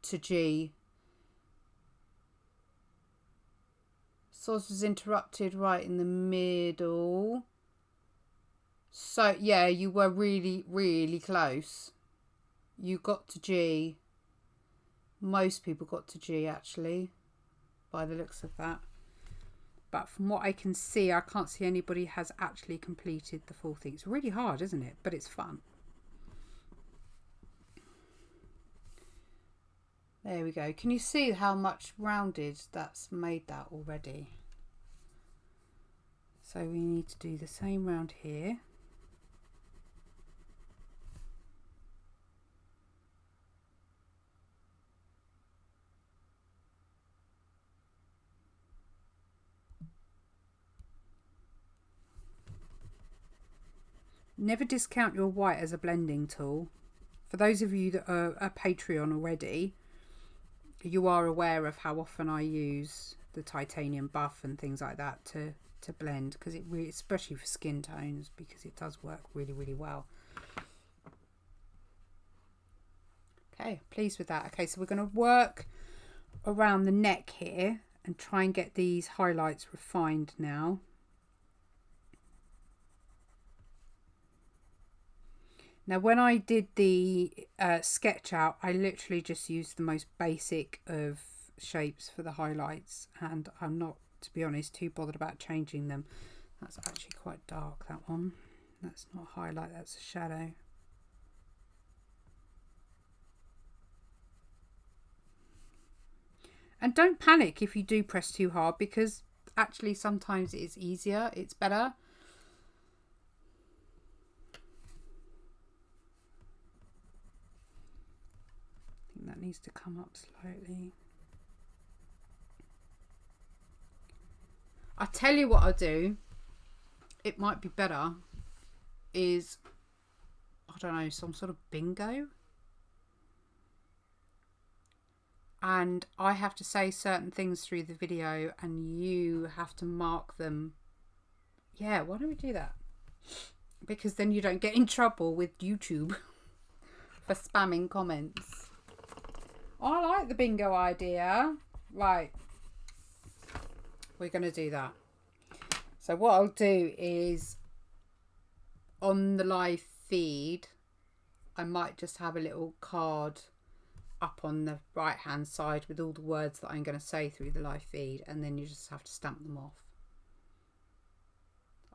to G. Soz was interrupted right in the middle. So yeah, you were really, really close. You got to G. Most people got to G actually, by the looks of that. But from what I can see, I can't see anybody has actually completed the full thing. It's really hard, isn't it? But it's fun. There we go. Can you see how much rounded that's made that already? So we need to do the same round here. Never discount your white as a blending tool. For those of you that are a Patreon already, you are aware of how often I use the titanium buff and things like that to blend, because it really, especially for skin tones, because it does work really, really well. Okay, pleased with that. Okay, so we're going to work around the neck here and try and get these highlights refined now. Now, when I did the sketch out, I literally just used the most basic of shapes for the highlights, and I'm not, to be honest, too bothered about changing them. That's actually quite dark, that one. That's not a highlight, that's a shadow. And don't panic if you do press too hard, because actually sometimes it's easier, it's better. That needs to come up slightly. I tell you what I'll do, it might be better, is, I don't know, some sort of bingo. And I have to say certain things through the video and you have to mark them. Yeah, why don't we do that? because then you don't get in trouble with YouTube for spamming comments. I like the bingo idea. Right. We're going to do that. So what I'll do is on the live feed, I might just have a little card up on the right hand side with all the words that I'm going to say through the live feed, and then you just have to stamp them off.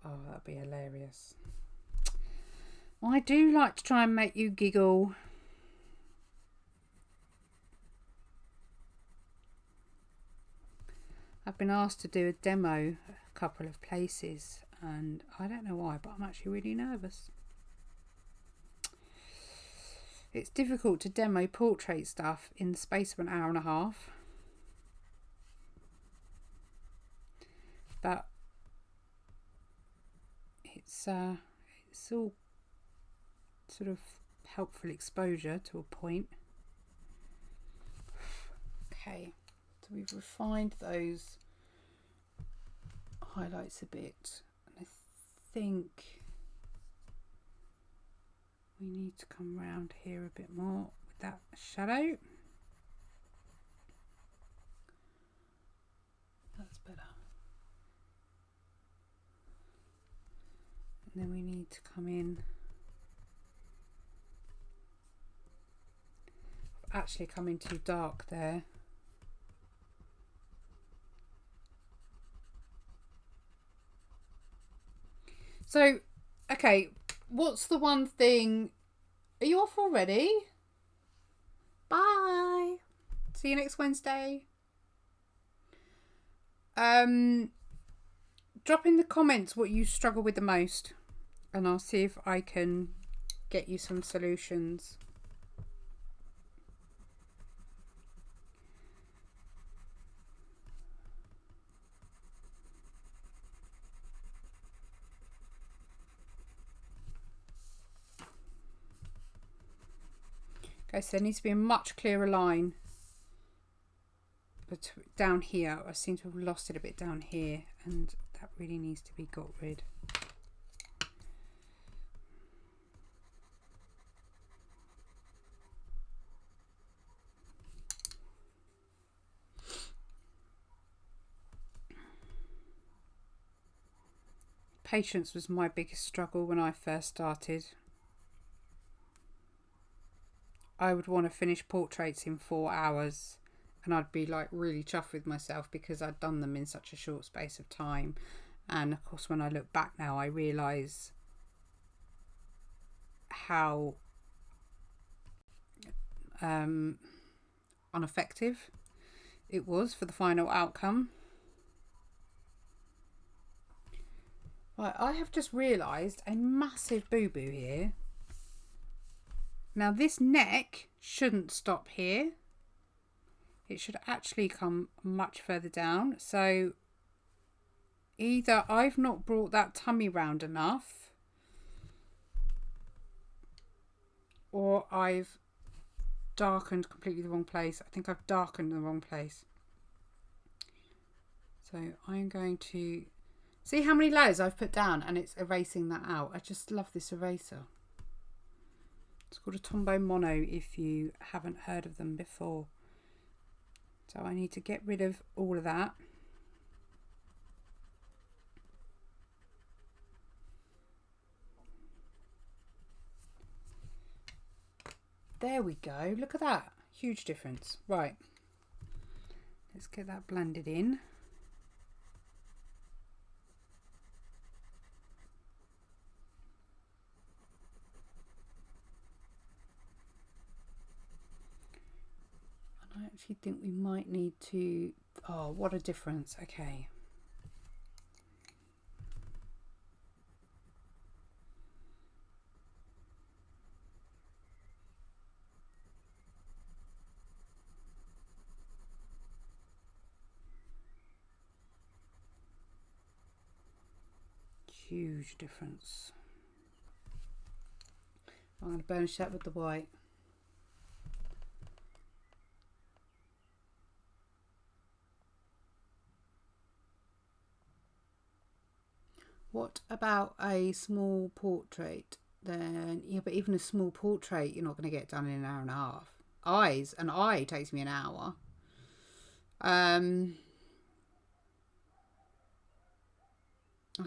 Oh, that'd be hilarious. Well, I do like to try and make you giggle. I've been asked to do a demo a couple of places, and I don't know why, but I'm actually really nervous. It's difficult to demo portrait stuff in the space of an hour and a half. But it's all sort of helpful exposure to a point. Okay, so we've refined those highlights a bit, and I think we need to come round here a bit more with that shadow. That's better. And then we need to come in. I've actually come in too dark there. So, okay, what's the one thing? Are you off already? Bye. See you next Wednesday. Drop in the comments what you struggle with the most, and I'll see if I can get you some solutions. Okay, so there needs to be a much clearer line down here. I seem to have lost it a bit down here, and that really needs to be got rid. Patience was my biggest struggle when I first started. I would want to finish portraits in 4 hours, and I'd be like really chuffed with myself because I'd done them in such a short space of time. And of course, when I look back now, I realise how ineffective it was for the final outcome. Right, I have just realised a massive boo-boo here. Now this neck shouldn't stop here. It should actually come much further down. So either I've not brought that tummy round enough, or I've darkened completely the wrong place. I think I've darkened the wrong place. So I'm going to see how many layers I've put down, and it's erasing that out. I just love this eraser. It's called a Tombow Mono if you haven't heard of them before. So I need to get rid of all of that. There we go. Look at that. Huge difference. Right. Let's get that blended in. I actually think we might need to... Oh, what a difference. Okay. Huge difference. I'm going to burnish that with the white. What about a small portrait? Then, yeah, but even a small portrait, you're not going to get done in an hour and a half. An eye takes me an hour. I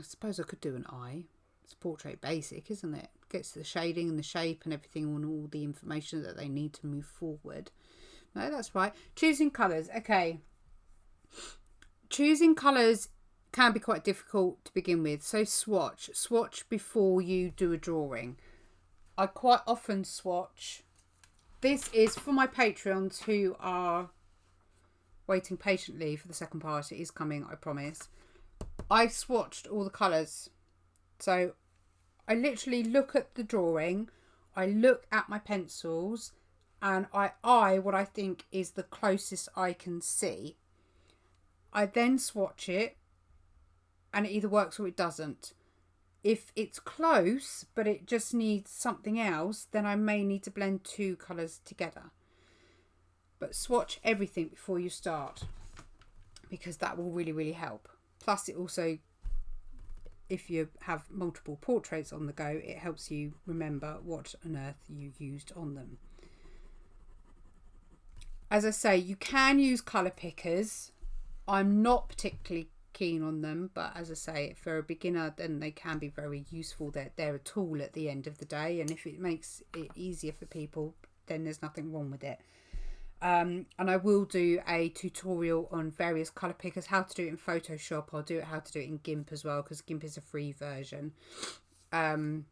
suppose I could do an eye. It's portrait basic, isn't it? Gets the shading and the shape and everything and all the information that they need to move forward. No, that's right. Choosing colours. Okay. Choosing colours can be quite difficult to begin with. So swatch before you do a drawing. I quite often swatch. This is for my Patreons who are waiting patiently for the second part. It is coming, I promise. I've swatched all the colours. So I literally look at the drawing, I look at my pencils, and I eye what I think is the closest I can see. I then swatch it, and it either works or it doesn't. If it's close, but it just needs something else, then I may need to blend two colours together. But swatch everything before you start, because that will really, really help. Plus, it also, if you have multiple portraits on the go, it helps you remember what on earth you used on them. As I say, you can use colour pickers. I'm not particularly keen on them, but as I say, for a beginner, then they can be very useful. They're a tool at the end of the day, and if it makes it easier for people, then there's nothing wrong with it. And I will do a tutorial on various colour pickers, how to do it in Photoshop. I'll do it how to do it in GIMP as well, because GIMP is a free version. And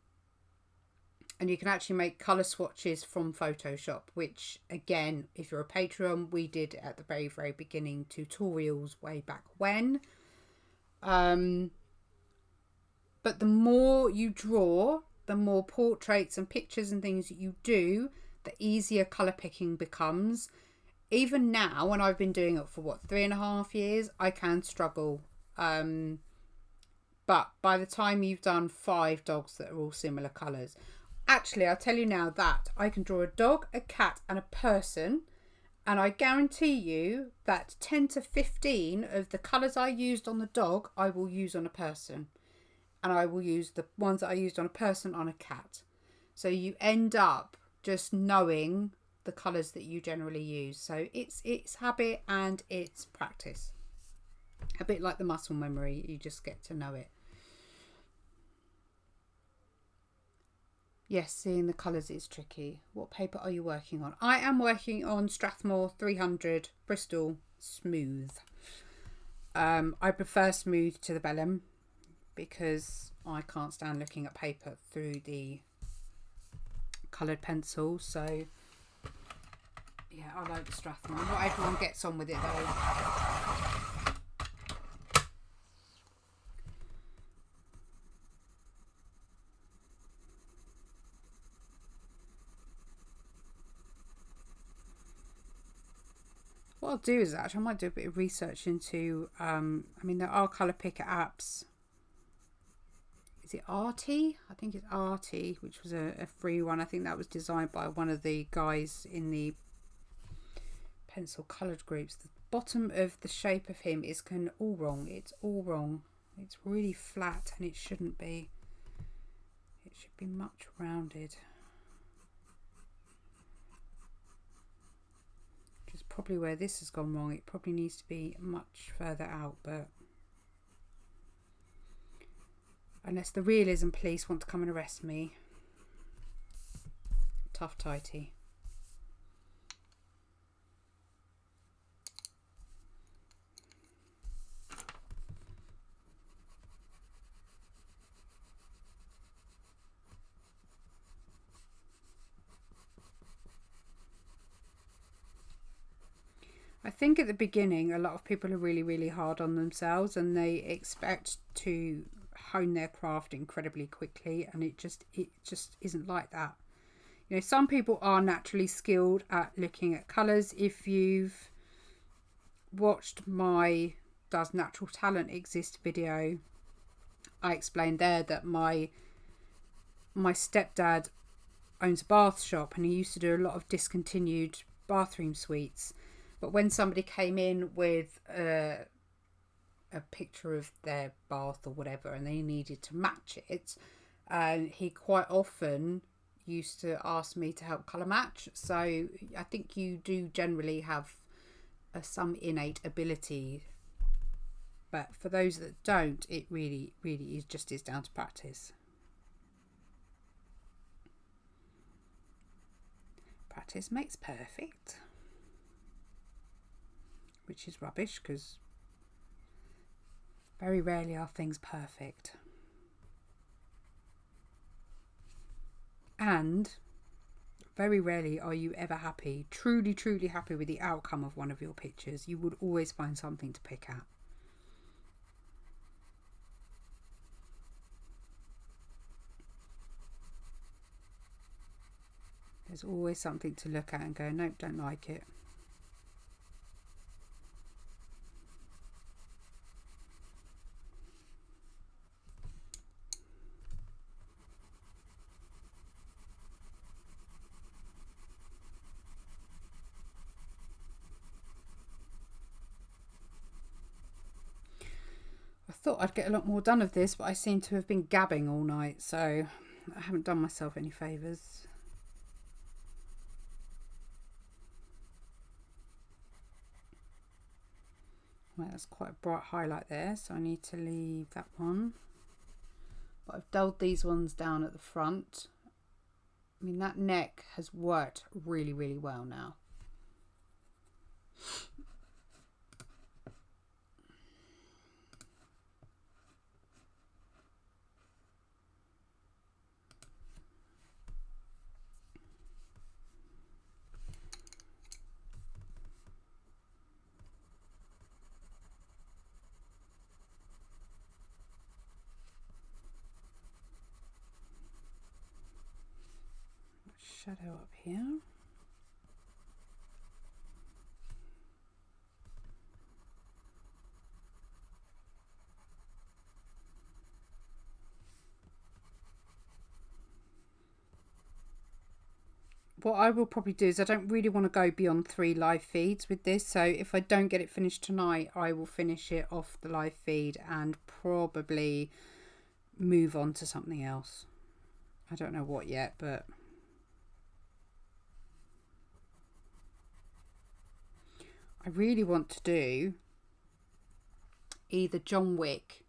you can actually make colour swatches from Photoshop, which again, if you're a Patreon, we did at the very, very beginning tutorials way back when. But the more you draw, the more portraits and pictures and things that you do, the easier colour picking becomes. Even now, when I've been doing it for 3.5 years, I can struggle. But by the time you've done 5 dogs that are all similar colours, actually, I'll tell you now that I can draw a dog, a cat and a person, and I guarantee you that 10 to 15 of the colours I used on the dog, I will use on a person. And I will use the ones that I used on a person on a cat. So you end up just knowing the colours that you generally use. So it's habit and it's practice. A bit like the muscle memory, you just get to know it. Yes, seeing the colours is tricky. What paper are you working on? I am working on Strathmore 300 Bristol Smooth. I prefer smooth to the vellum because I can't stand looking at paper through the coloured pencil. So yeah, I like Strathmore. Not everyone gets on with it though. What I'll do is actually I might do a bit of research into I mean there are colour picker apps. Is it Arty? I think it's Arty, which was a free one. I think that was designed by one of the guys in the pencil coloured groups. The bottom of the shape of him is all wrong. It's all wrong. It's really flat and it shouldn't be. It should be much rounded. Which is probably where this has gone wrong. It probably needs to be much further out, but unless the realism police want to come and arrest me. Tough tighty. I think at the beginning a lot of people are really, really hard on themselves and they expect to hone their craft incredibly quickly, and it just isn't like that. You know, some people are naturally skilled at looking at colours. If you've watched my Does Natural Talent Exist video, I explained there that my stepdad owns a bath shop and he used to do a lot of discontinued bathroom suites. But when somebody came in with a a picture of their bath or whatever, and they needed to match it, and he quite often used to ask me to help colour match. So I think you do generally have some innate ability, but for those that don't, it really is down to practice. Practice makes perfect, which is rubbish because very rarely are things perfect. And very rarely are you ever happy, truly happy with the outcome of one of your pictures. You would always find something to pick at. There's always something to look at and go, nope, don't like it. I thought I'd get a lot more done of this, but I seem to have been gabbing all night, so I haven't done myself any favours. Well, that's quite a bright highlight there, so I need to leave that one. But I've dulled these ones down at the front. I mean, that neck has worked really well now. Shadow up here. What I will probably do is I don't really want to go beyond 3 live feeds with this, so if I don't get it finished tonight, I will finish it off the live feed and probably move on to something else. I don't know what yet, but I really want to do either John Wick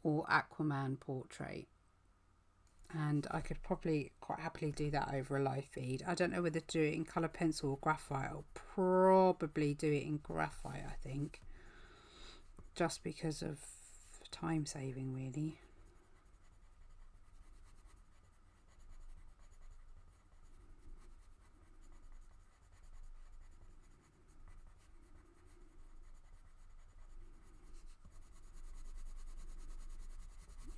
or Aquaman portrait, and I could probably quite happily do that over a live feed. I don't know whether to do it in colour pencil or graphite. I'll probably do it in graphite, I think, just because of time saving, really.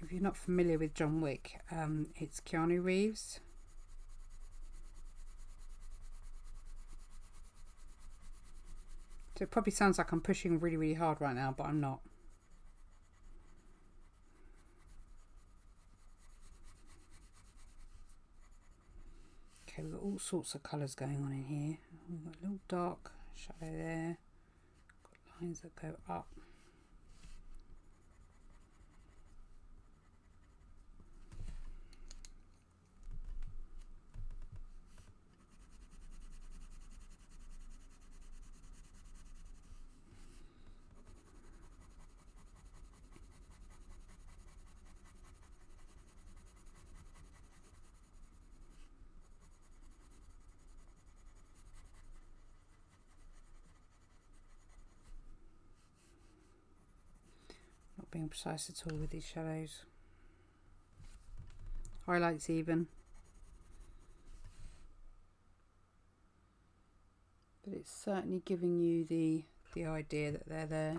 If you're not familiar with John Wick, it's Keanu Reeves. So it probably sounds like I'm pushing really hard right now, but I'm not. Okay, we've got all sorts of colours going on in here. We've got a little dark shadow there. Got lines that go up. Being precise at all with these shadows. Highlights even. But it's certainly giving you the idea that they're there.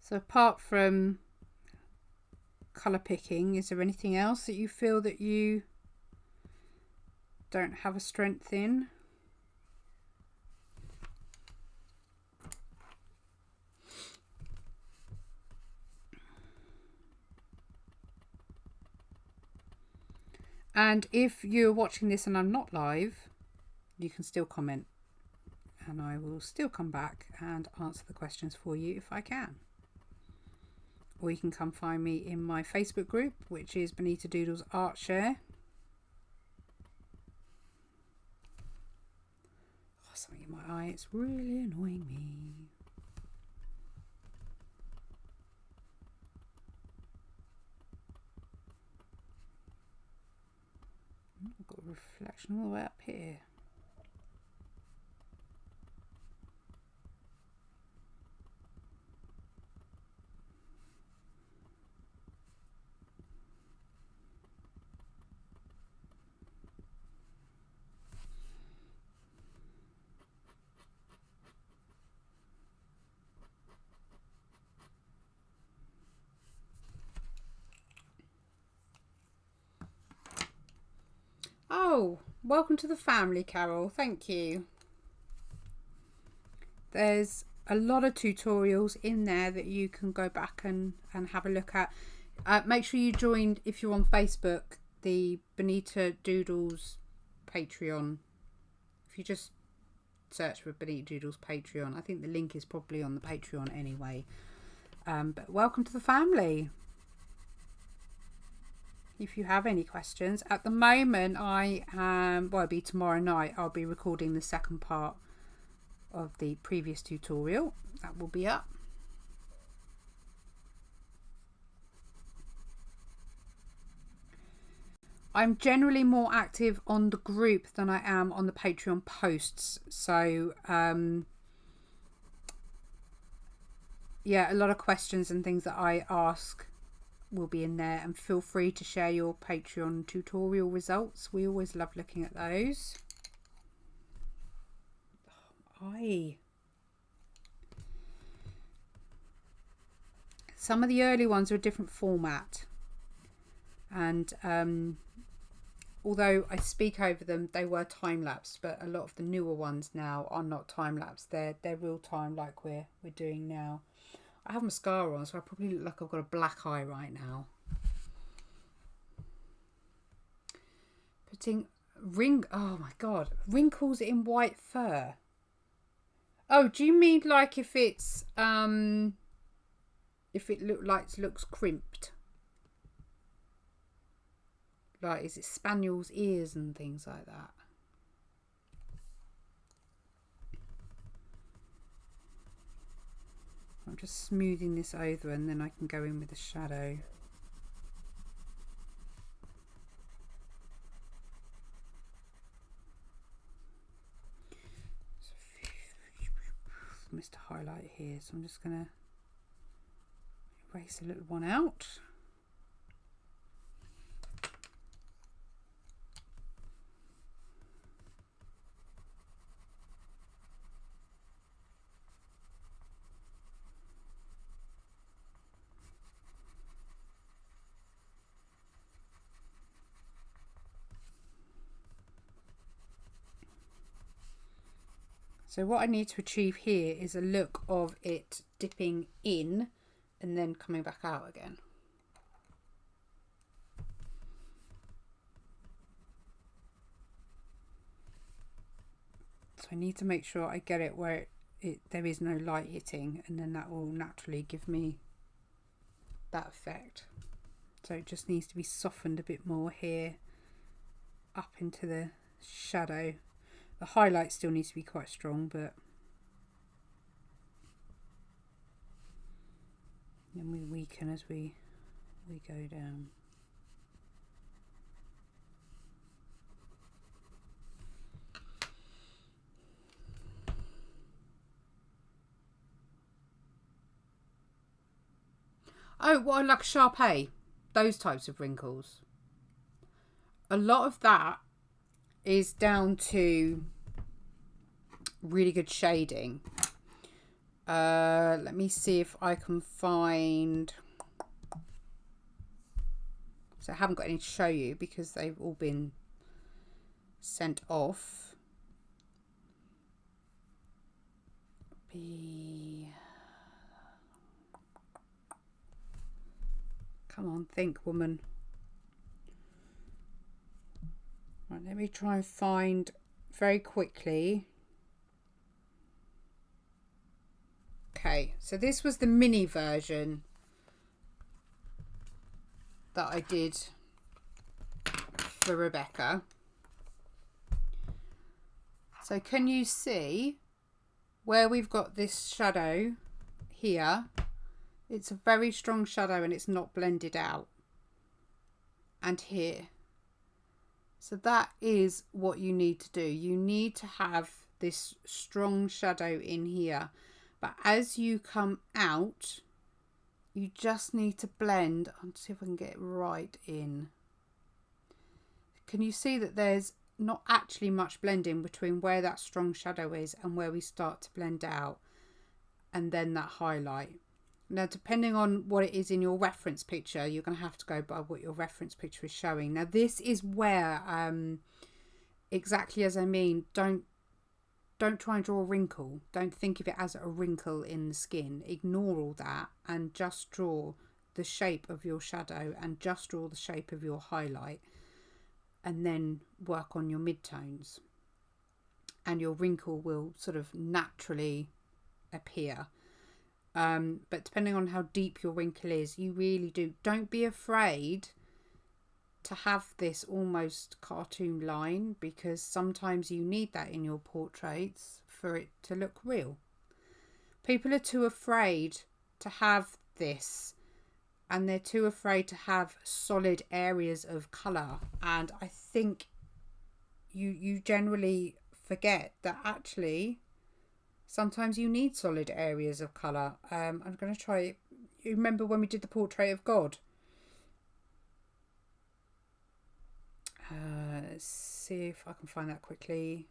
So apart from colour picking, is there anything else that you feel that you don't have a strength in? And if you're watching this and I'm not live, you can still comment and I will still come back and answer the questions for you if I can. Or you can come find me in my Facebook group, which is Bonnita Doodles Art Share. Oh, something in my eye, it's really annoying me. I've got a reflection all the way up here. Oh, welcome to the family, Carol. Thank you. There's a lot of tutorials in there that you can go back and have a look at. Make sure you join, if you're on Facebook, the Bonnita Doodles Patreon. If you just search for Bonnita Doodles Patreon, I think the link is probably on the Patreon anyway. But welcome to the family. If you have any questions, at the moment it'll be tomorrow night, I'll be recording the second part of the previous tutorial. That will be up. I'm generally more active on the group than I am on the Patreon posts. So yeah, a lot of questions and things that I ask will be in there, and feel free to share your Patreon tutorial results. We always love looking at those. Some of the early ones are a different format, and although I speak over them, they were time-lapsed, but a lot of the newer ones now are not time-lapsed. They're real time, like we're doing now. I have mascara on, so I probably look like I've got a black eye right now. Putting oh my god, wrinkles in white fur. Oh, do you mean like if it's if it looks crimped? Like, is it spaniel's ears and things like that? I'm just smoothing this over and then I can go in with the shadow. Missed a highlight here, so I'm just going to erase a little one out. So what I need to achieve here is a look of it dipping in and then coming back out again. So I need to make sure I get it where there is no light hitting, and then that will naturally give me that effect. So it just needs to be softened a bit more here up into the shadow. The highlight still needs to be quite strong, but then we weaken as we go down. Oh, well, I like Sharpay, those types of wrinkles. A lot of that is down to really good shading. Let me see if I can find. So I haven't got any to show you because they've all been sent off. Come on, think, woman. Right, let me try and find very quickly. Okay, so this was the mini version that I did for Rebecca. So can you see where we've got this shadow here? It's a very strong shadow and it's not blended out. And here. So that is what you need to do. You need to have this strong shadow in here. But as you come out, you just need to blend. I'll see if I can get it right in. Can you see that there's not actually much blending between where that strong shadow is and where we start to blend out, and then that highlight. Now, depending on what it is in your reference picture, you're going to have to go by what your reference picture is showing. Now, this is where, exactly as I mean, don't try and draw a wrinkle. Don't think of it as a wrinkle in the skin. Ignore all that and just draw the shape of your shadow and just draw the shape of your highlight, and then work on your midtones. And your wrinkle will sort of naturally appear. But depending on how deep your wrinkle is, you really don't be afraid to have this almost cartoon line, because sometimes you need that in your portraits for it to look real. People are too afraid to have this, and they're too afraid to have solid areas of colour, and I think you generally forget that actually sometimes you need solid areas of colour. I'm going to try. You remember when we did the portrait of God? Let's see if I can find that quickly.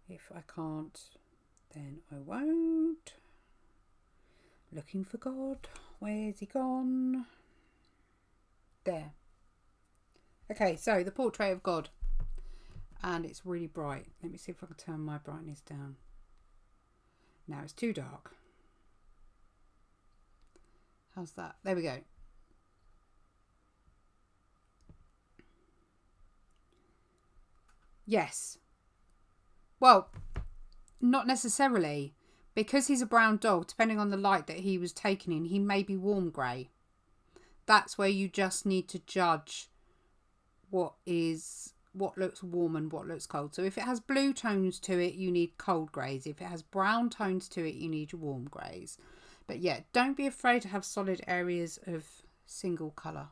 If I can't, then I won't. Looking for God. Where's he gone? There. Okay, so the portrait of God. And it's really bright. Let me see if I can turn my brightness down. Now it's too dark. How's that? There we go. Yes. Well, not necessarily. Because he's a brown dog, depending on the light that he was taken in, he may be warm grey. That's where you just need to judge what looks warm and what looks cold. So if it has blue tones to it, you need cold greys. If it has brown tones to it, you need warm greys. But yeah, don't be afraid to have solid areas of single colour.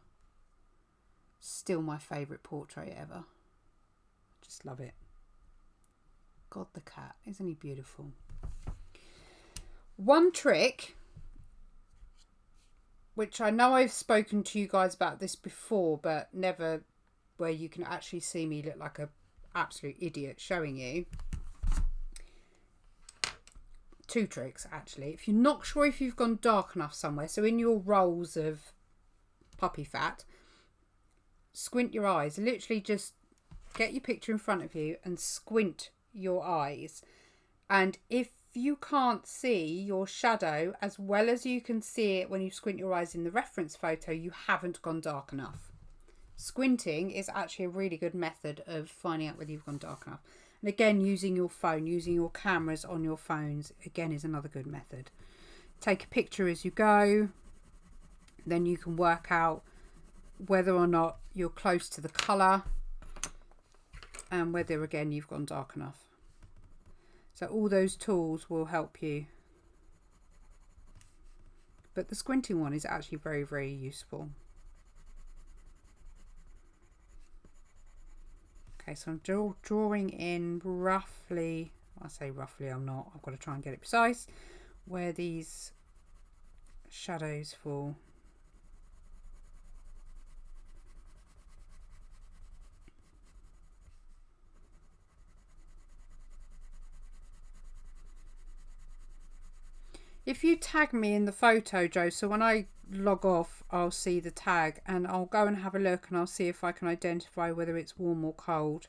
Still my favourite portrait ever. Just love it. God, the cat. Isn't he beautiful? One trick, which I know I've spoken to you guys about this before, but never where you can actually see me look like an absolute idiot showing you. Two tricks, actually. If you're not sure if you've gone dark enough somewhere, so in your rolls of puppy fat, squint your eyes. Literally just get your picture in front of you and squint your eyes. And if you can't see your shadow as well as you can see it when you squint your eyes in the reference photo, you haven't gone dark enough. Squinting is actually a really good method of finding out whether you've gone dark enough. And again, using your phone, using your cameras on your phones, again, is another good method. Take a picture as you go. Then you can work out whether or not you're close to the colour and whether, again, you've gone dark enough. So all those tools will help you. But the squinting one is actually very, very useful. Okay, so I'm drawing in roughly, I say roughly, I'm not, I've got to try and get it precise, where these shadows fall. If you tag me in the photo, Joe, so when I log off, I'll see the tag and I'll go and have a look and I'll see if I can identify whether it's warm or cold.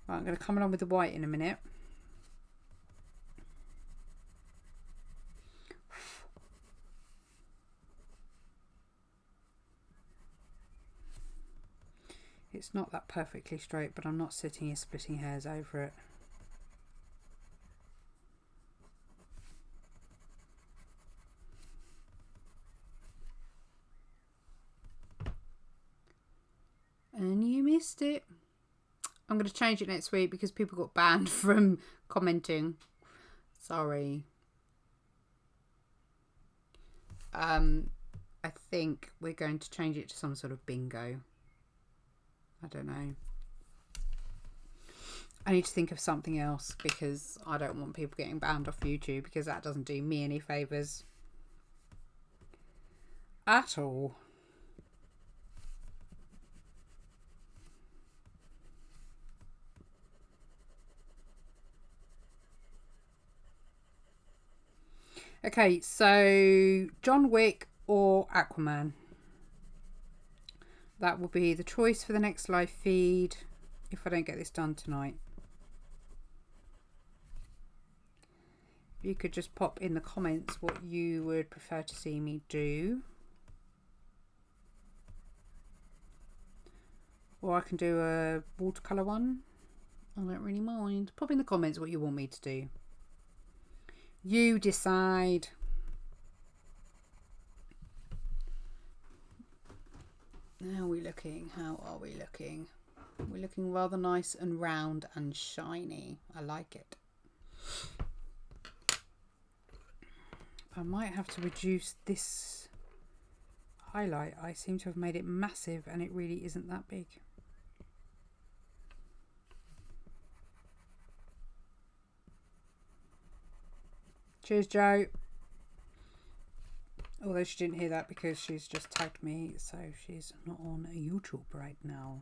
Right, I'm going to come along with the white in a minute. It's not that perfectly straight, but I'm not sitting here splitting hairs over it. And you missed it. I'm going to change it next week because people got banned from commenting. Sorry. I think we're going to change it to some sort of bingo. I don't know. I need to think of something else because I don't want people getting banned off YouTube because that doesn't do me any favours at all. Okay, so John Wick or Aquaman. That will be the choice for the next live feed if I don't get this done tonight. If you could just pop in the comments what you would prefer to see me do. Or I can do a watercolour one. I don't really mind. Pop in the comments what you want me to do. You decide. How are we looking? How are we looking? We're looking rather nice and round and shiny. I like it. I might have to reduce this highlight. I seem to have made it massive and it really isn't that big. Cheers, Joe. Although she didn't hear that because she's just tagged me, so she's not on YouTube right now.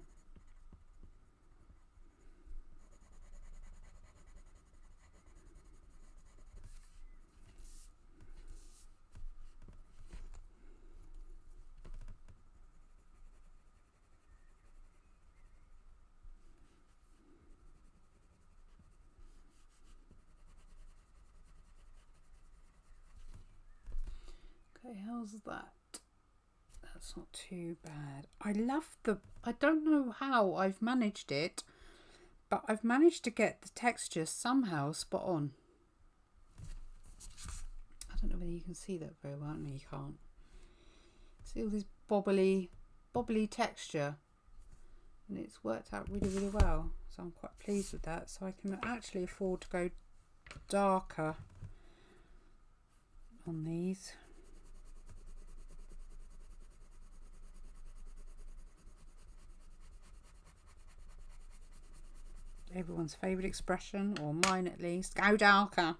Okay, how's that? That's not too bad. I love the... I don't know how I've managed it, but I've managed to get the texture somehow spot on. I don't know whether you can see that very well. No, you can't. See all this bobbly texture. And it's worked out really, really well. So I'm quite pleased with that. So I can actually afford to go darker on these. Everyone's favourite expression, or mine at least. Go darker.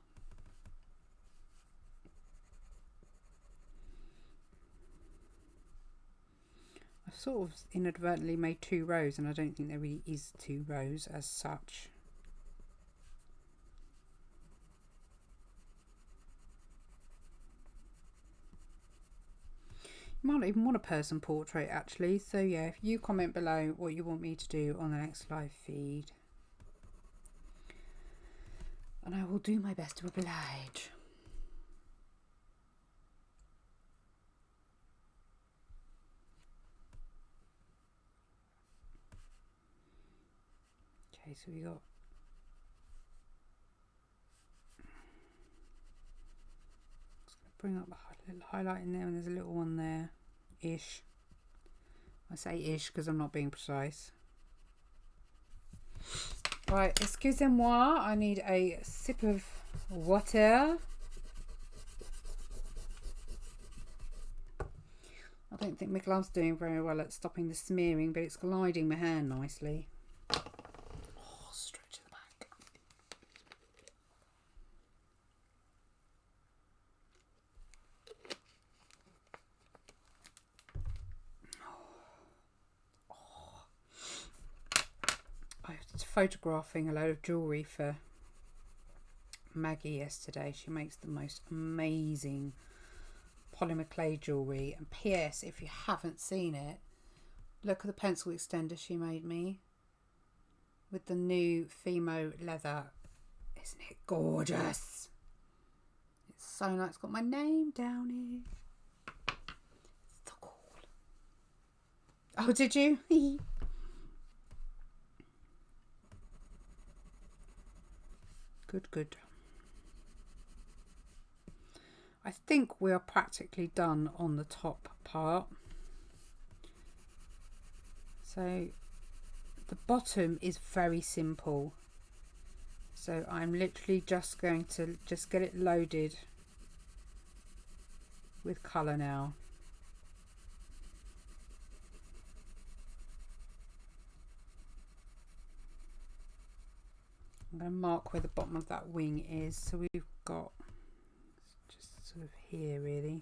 I've sort of inadvertently made 2 rows and I don't think there really is 2 rows as such. You might not even want a person portrait actually, so yeah, if you comment below what you want me to do on the next live feed, and I will do my best to oblige. Okay, so we got... Just going to bring up a little highlight in there, and there's a little one there. Ish. I say ish because I'm not being precise. Right, excusez-moi, I need a sip of water. I don't think my glove's doing very well at stopping the smearing, but it's gliding my hair nicely. Oh, straight to the back. photographing a load of jewellery for Maggie yesterday. She makes the most amazing polymer clay jewellery. And P.S. if you haven't seen it, look at the pencil extender she made me with the new Fimo leather. Isn't it gorgeous? It's so nice. It's got my name down here. So cool. Oh, did you? Good, good. I think we are practically done on the top part. So the bottom is very simple. So I'm literally just going to get it loaded with colour now. I'm going to mark where the bottom of that wing is. So we've got just sort of here really.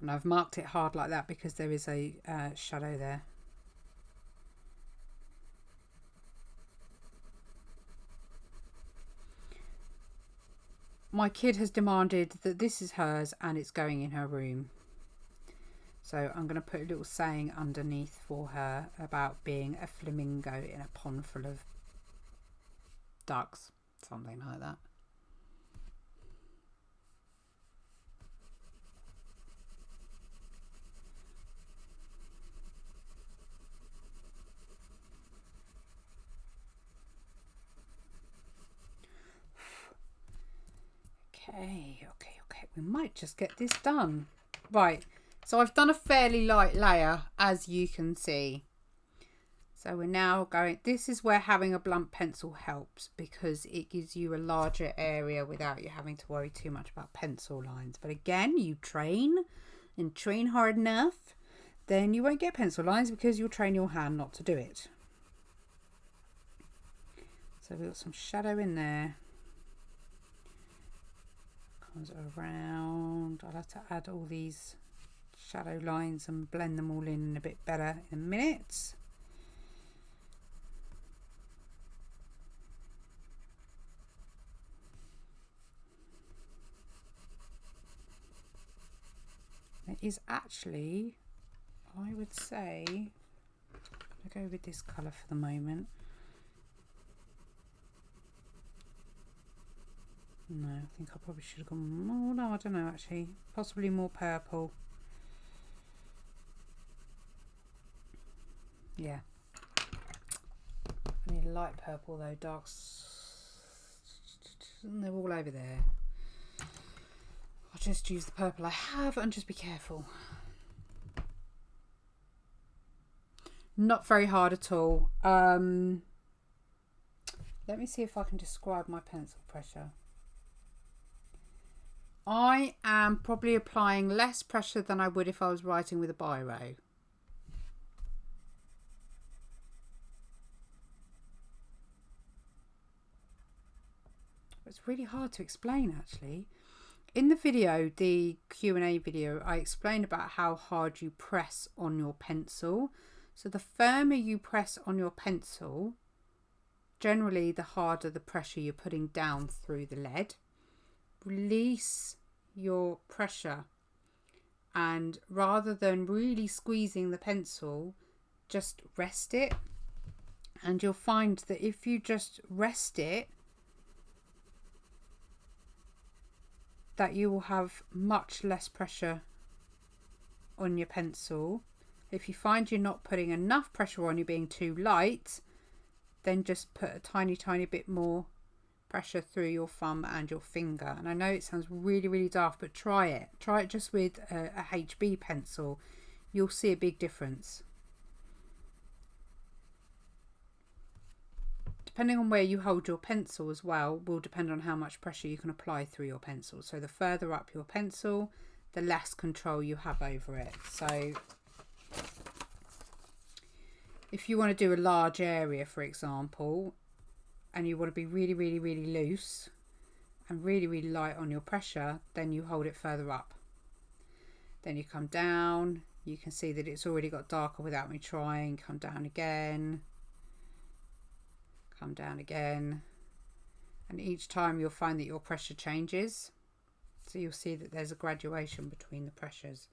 And I've marked it hard like that because there is a shadow there. My kid has demanded that this is hers and it's going in her room. So I'm going to put a little saying underneath for her about being a flamingo in a pond full of ducks, something like that. Okay, we might just get this done. Right, so I've done a fairly light layer, as you can see. So we're now going, this is where having a blunt pencil helps, because it gives you a larger area without you having to worry too much about pencil lines. But again, you train and train hard enough, then you won't get pencil lines because you'll train your hand not to do it. So we've got some shadow in there. Comes around. I'll have to add all these shadow lines and blend them all in a bit better in a minute. It is actually, I would say, I'll go with this colour for the moment. No, I think I probably should have gone more. No, I don't know actually. Possibly more purple. Yeah. I need a light purple though. Darks. They're all over there. I'll just use the purple I have and just be careful. Not very hard at all. Let me see if I can describe my pencil pressure. I am probably applying less pressure than I would if I was writing with a biro. It's really hard to explain actually. In the video, the Q&A video, I explained about how hard you press on your pencil. So the firmer you press on your pencil, generally the harder the pressure you're putting down through the lead. Release your pressure, and rather than really squeezing the pencil, just rest it, and you'll find that if you just rest it, that you will have much less pressure on your pencil. If you find you're not putting enough pressure on, you're being too light, then just put a tiny bit more pressure through your thumb and your finger. And I know it sounds really daft, but try it just with a HB pencil. You'll see a big difference. Depending on where you hold your pencil as well will depend on how much pressure you can apply through your pencil. So the further up your pencil, the less control you have over it. So if you want to do a large area, for example, and you want to be really loose and really light on your pressure, then you hold it further up. Then you come down, you can see that it's already got darker without me trying. Come down again, Come down again. And each time you'll find that your pressure changes. So you'll see that there's a graduation between the pressures.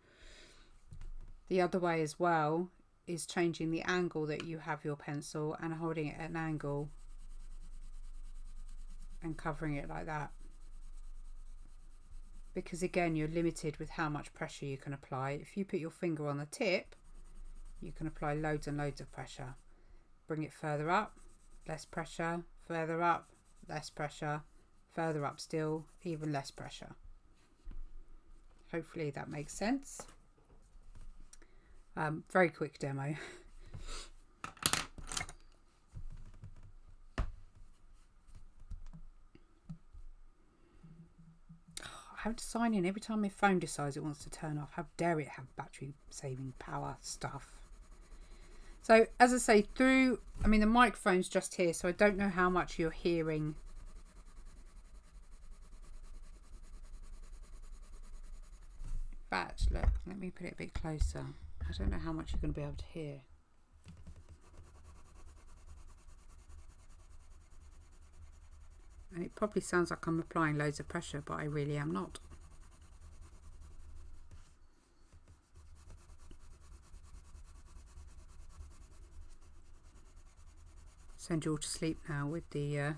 The other way as well is changing the angle that you have your pencil and holding it at an angle and covering it like that. Because again, you're limited with how much pressure you can apply. If you put your finger on the tip, you can apply loads and loads of pressure. Bring it further up, less pressure, further up, less pressure, further up still, even less pressure. Hopefully that makes sense. Very quick demo. I have to sign in every time my phone decides it wants to turn off. How dare it have battery saving power stuff. So as I say, the microphone's just here, so I don't know how much you're hearing. In fact, look, let me put it a bit closer. I don't know how much you're going to be able to hear. And it probably sounds like I'm applying loads of pressure, but I really am not. Send you all to sleep now with the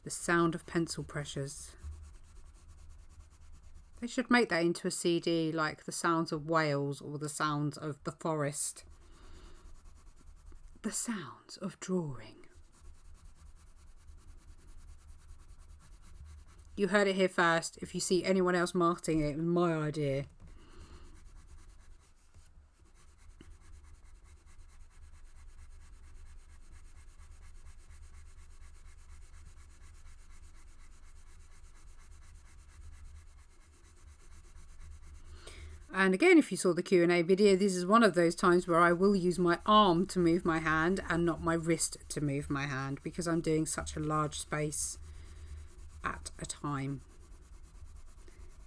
sound of pencil pressures. They should make that into a CD, like the sounds of Wales or the sounds of the forest. The sounds of drawing. You heard it here first. If you see anyone else marketing it, it was my idea. And again, if you saw the Q&A video, this is one of those times where I will use my arm to move my hand and not my wrist to move my hand, because I'm doing such a large space at a time.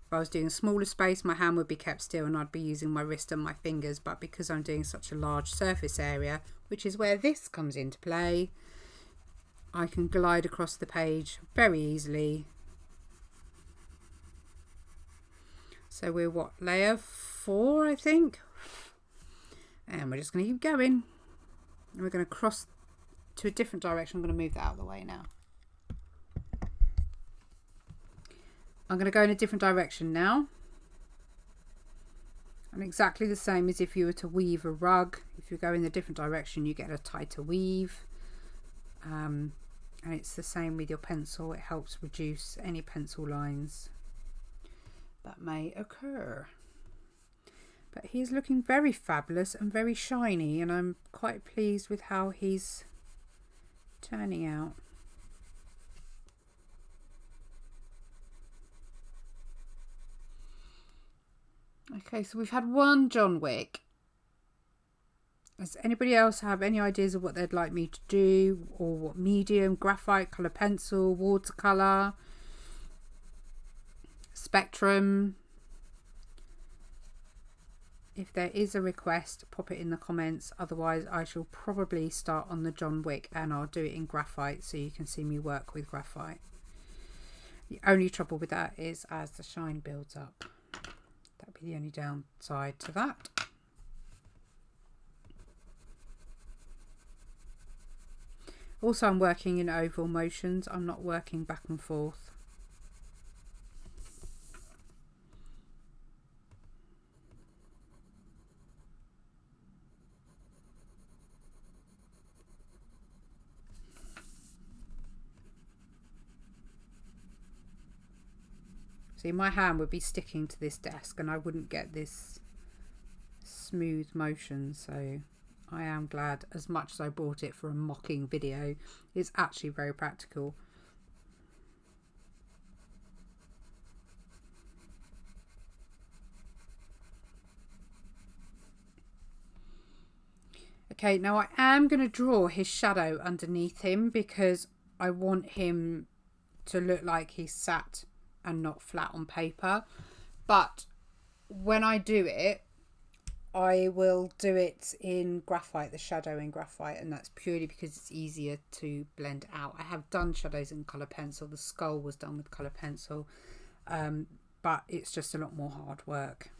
If I was doing a smaller space, my hand would be kept still and I'd be using my wrist and my fingers, but because I'm doing such a large surface area, which is where this comes into play, I can glide across the page very easily. So we're what, layer 4, I think, and we're just going to keep going, and we're going to cross to a different direction. I'm going to move that out of the way now. I'm going to go in a different direction now. And exactly the same as if you were to weave a rug. If you go in a different direction, you get a tighter weave. And it's the same with your pencil. It helps reduce any pencil lines that may occur. But he's looking very fabulous and very shiny, and I'm quite pleased with how he's turning out. Okay, so we've had one John Wick. Does anybody else have any ideas of what they'd like me to do, or what medium? Graphite, colour pencil, watercolour, spectrum? If there is a request, pop it in the comments. Otherwise, I shall probably start on the John Wick and I'll do it in graphite so you can see me work with graphite. The only trouble with that is as the shine builds up. That'd be the only downside to that. Also, I'm working in oval motions. I'm not working back and forth. See, my hand would be sticking to this desk and I wouldn't get this smooth motion. So I am glad, as much as I bought it for a mocking video, it's actually very practical. Okay, now I am going to draw his shadow underneath him because I want him to look like he's sat and not flat on paper. But when I do it, I will do it in graphite, the shadow in graphite, and that's purely because it's easier to blend out. I have done shadows in colour pencil. The skull was done with colour pencil, but it's just a lot more hard work.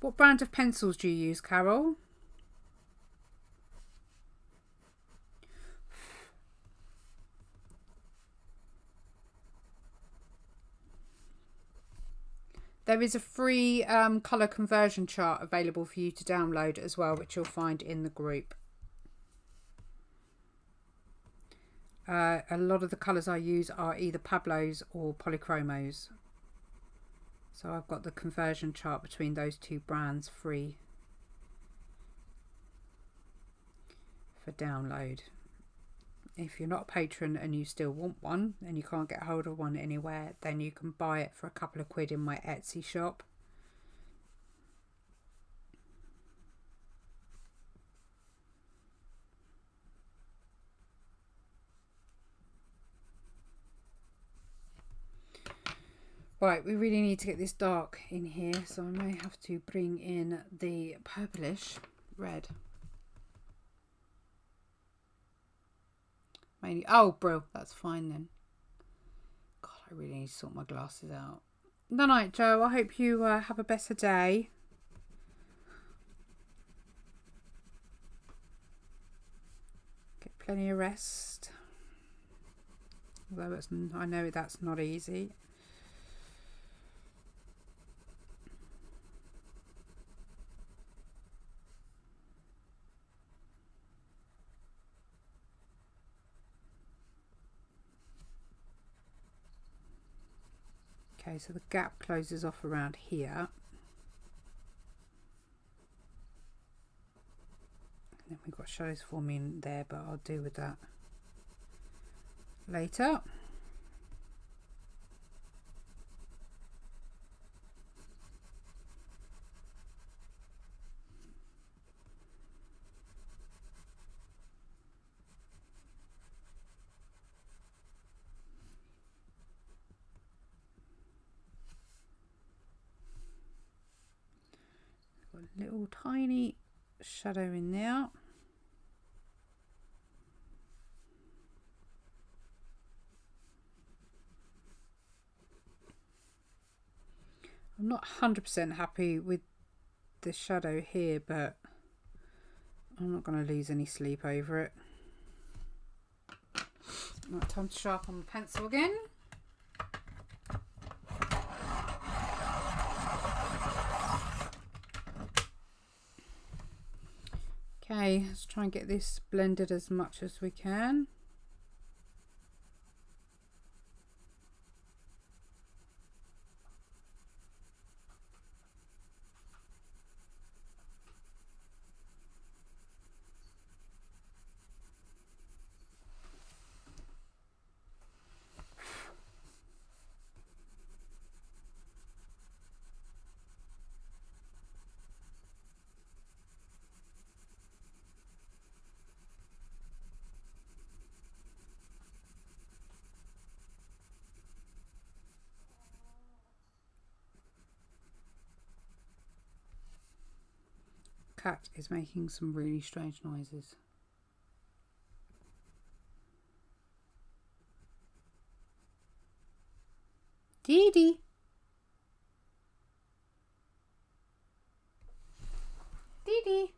What brand of pencils do you use, Carol? There is a free colour conversion chart available for you to download as well, which you'll find in the group. A lot of the colours I use are either Pablo's or Polycromos. So I've got the conversion chart between those two brands free for download. If you're not a patron and you still want one and you can't get hold of one anywhere, then you can buy it for a couple of quid in my Etsy shop. Right, we really need to get this dark in here, so I may have to bring in the purplish red. Mainly, oh, bro, that's fine then. God, I really need to sort my glasses out. Good night, Joe. I hope you have a better day. Get plenty of rest. Although I know that's not easy. Okay, so the gap closes off around here. And then we've got shadows forming there, but I'll deal with that later. Little tiny shadow in there. I'm not 100% happy with the shadow here, but I'm not going to lose any sleep over it. Right, time to sharpen the pencil again. Okay, let's try and get this blended as much as we can. Cat is making some really strange noises. Dee Dee. Dee Dee.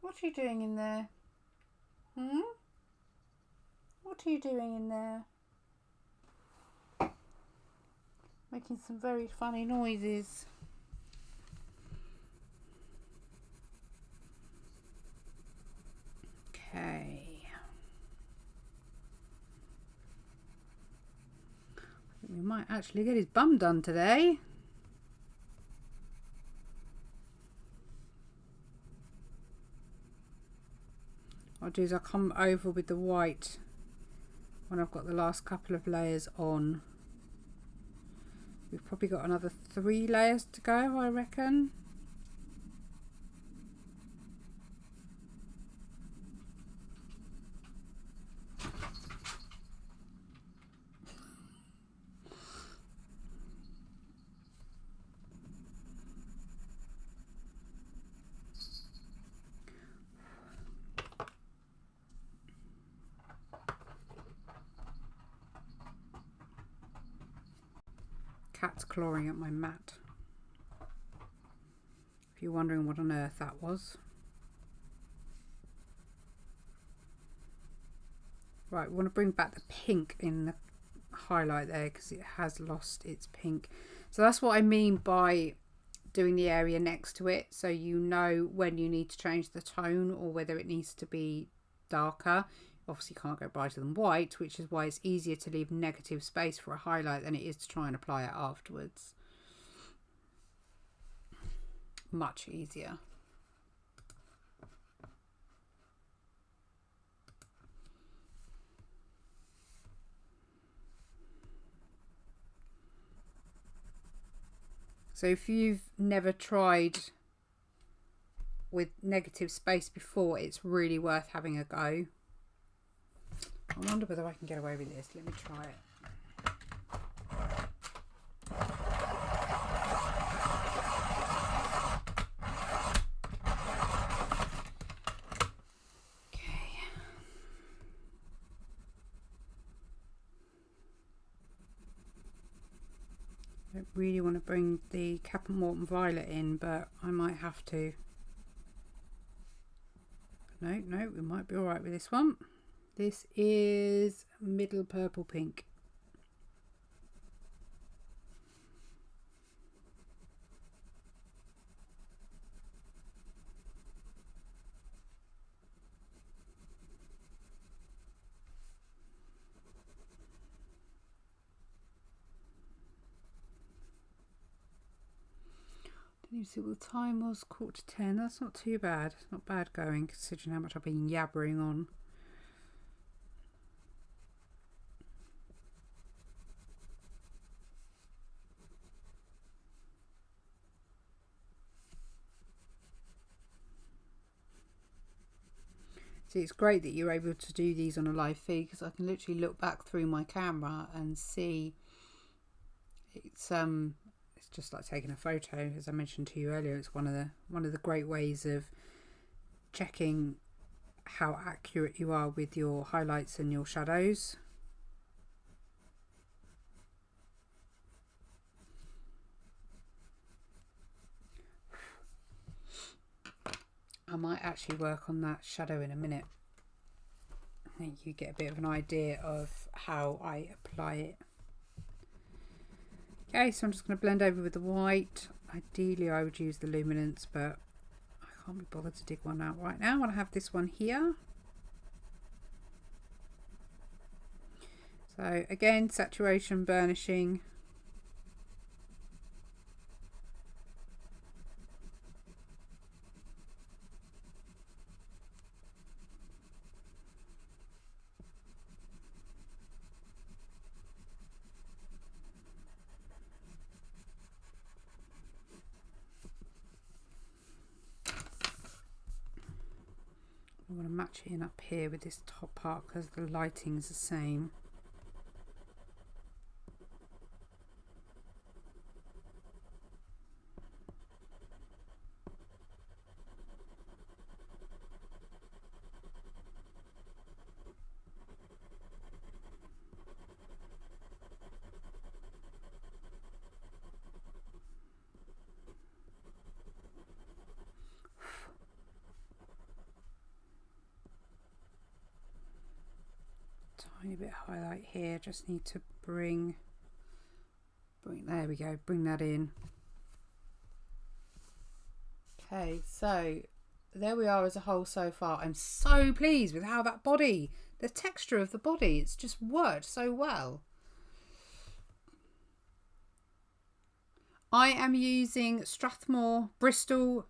What are you doing in there? What are you doing in there? Making some very funny noises. Okay. I think we might actually get his bum done today. What I'll do is I'll come over with the white when I've got the last couple of layers on. We've probably got another 3 layers to go, I reckon. cat's clawing at my mat. If you're wondering what on earth that was. Right, we want to bring back the pink in the highlight there because it has lost its pink. So that's what I mean by doing the area next to it, so you know when you need to change the tone or whether it needs to be darker. Obviously you can't go brighter than white, which is why it's easier to leave negative space for a highlight than it is to try and apply it afterwards. Much easier. So if you've never tried with negative space before, it's really worth having a go. I wonder whether I can get away with this. Let me try it. I don't really want to bring the Cap and Morton Violet in, but I might have to. No, we might be alright with this one. This is Middle Purple Pink. You see what the time was, 10:15. That's not too bad. It's not bad going considering how much I've been yabbering on. See, it's great that you're able to do these on a live feed because I can literally look back through my camera and see it's just like taking a photo. As I mentioned to you earlier, it's one of the great ways of checking how accurate you are with your highlights and your shadows. I might actually work on that shadow in a minute. I think you get a bit of an idea of how I apply it. Okay, so I'm just going to blend over with the white. Ideally I would use the luminance, but I can't be bothered to dig one out right now. I want to have this one here. So again, saturation, burnishing. I want to match it in up here with this top part because the lighting is the same. Tiny bit of highlight here, just need to bring there we go, bring that in. Okay, so there we are as a whole so far. I'm so pleased with how that body, the texture of the body, it's just worked so well. I am using Strathmore Bristol,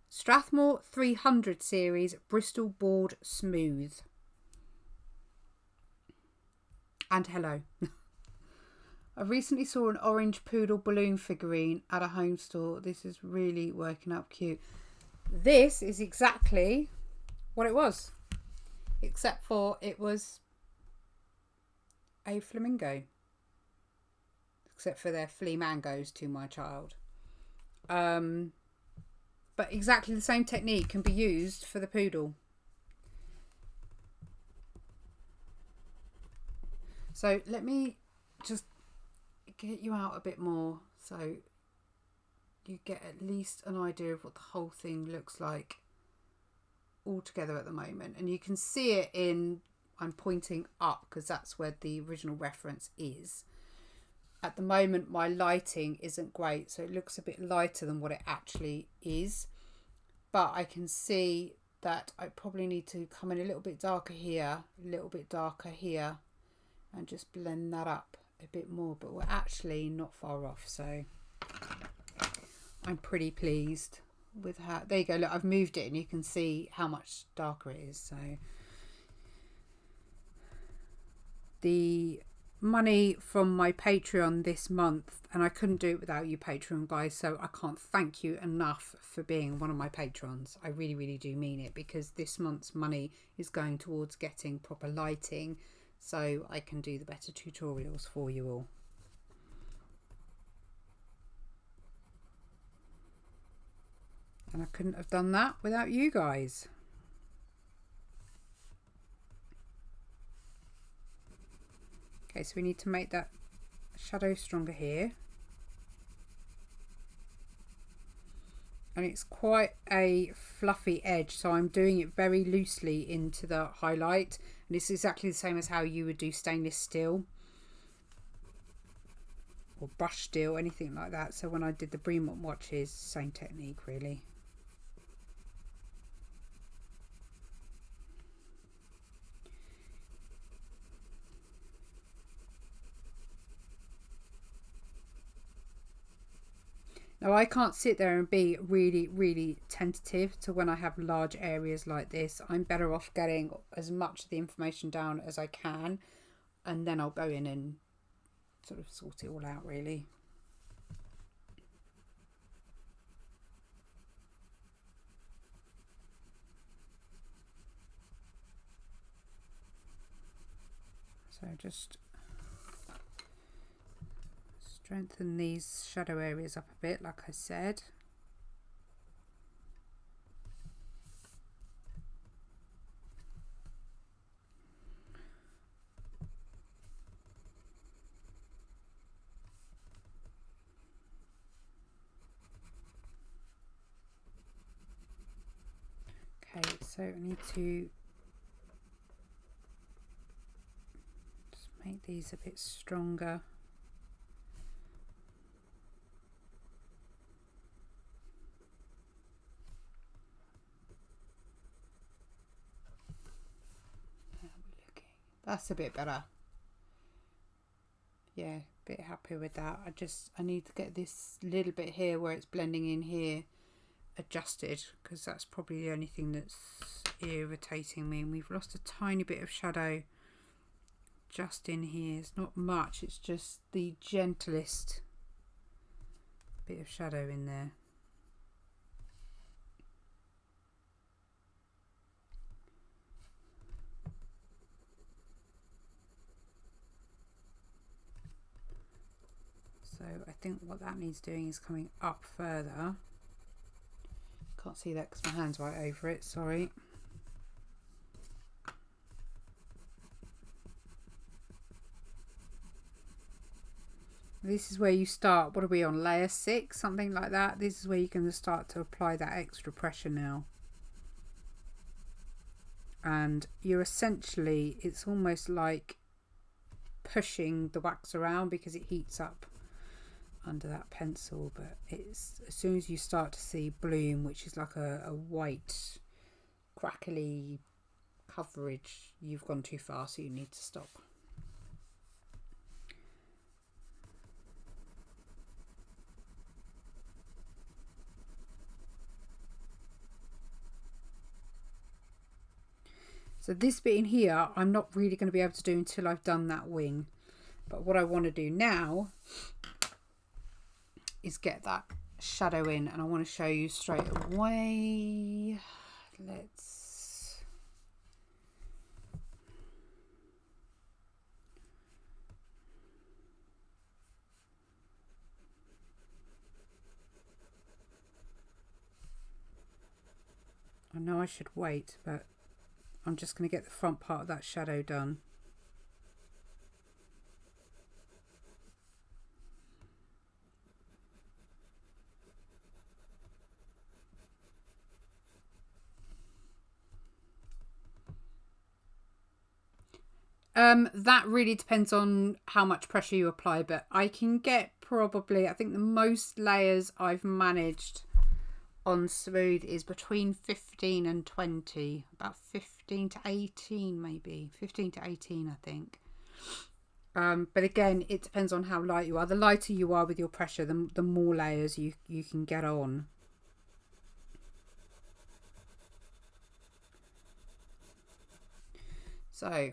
Strathmore 300 series Bristol Board Smooth. And hello. I recently saw an orange poodle balloon figurine at a home store. This is really working up cute. This is exactly what it was, except for it was a flamingo. Except for their flamingos to my child. But exactly the same technique can be used for the poodle. So let me just get you out a bit more so you get at least an idea of what the whole thing looks like all together at the moment. And you can see it in, I'm pointing up because that's where the original reference is. At the moment my lighting isn't great, so it looks a bit lighter than what it actually is, but I can see that I probably need to come in a little bit darker here, a little bit darker here, and just blend that up a bit more. But we're actually not far off, so I'm pretty pleased with how, there you go, look, I've moved it and you can see how much darker it is. So the money from my Patreon this month, and I couldn't do it without you Patreon guys, so I can't thank you enough for being one of my patrons. I really do mean it, because this month's money is going towards getting proper lighting so I can do the better tutorials for you all. And I couldn't have done that without you guys. Okay, so we need to make that shadow stronger here. And it's quite a fluffy edge, so I'm doing it very loosely into the highlight. And it's exactly the same as how you would do stainless steel or brush steel, anything like that. So when I did the Bremont watches, same technique really. Now I can't sit there and be really tentative to when I have large areas like this. I'm better off getting as much of the information down as I can, and then I'll go in and sort of sort it all out really. So just strengthen these shadow areas up a bit, like I said. Okay, so I need to just make these a bit stronger. That's a bit better. Yeah, a bit happy with that. I need to get this little bit here where it's blending in here adjusted, because that's probably the only thing that's irritating me. And we've lost a tiny bit of shadow just in here. It's not much, it's just the gentlest bit of shadow in there. So I think what that needs doing is coming up further. Can't see that because my hand's right over it, sorry. This is where you start, what are we on, layer 6, something like that? This is where you can start to apply that extra pressure now. And you're essentially, it's almost like pushing the wax around because it heats up under that pencil, but it's as soon as you start to see bloom, which is like a white crackly coverage, you've gone too far, so you need to stop. So this bit in here I'm not really going to be able to do until I've done that wing, but what I want to do now is get that shadow in, and I want to show you straight away. Let's I know I should wait, but I'm just going to get the front part of that shadow done. That really depends on how much pressure you apply, but I can get probably, I think the most layers I've managed on smooth is between 15 and 20, about 15 to 18 maybe, 15 to 18 I think. But again, it depends on how light you are. The lighter you are with your pressure, the more layers you can get on. So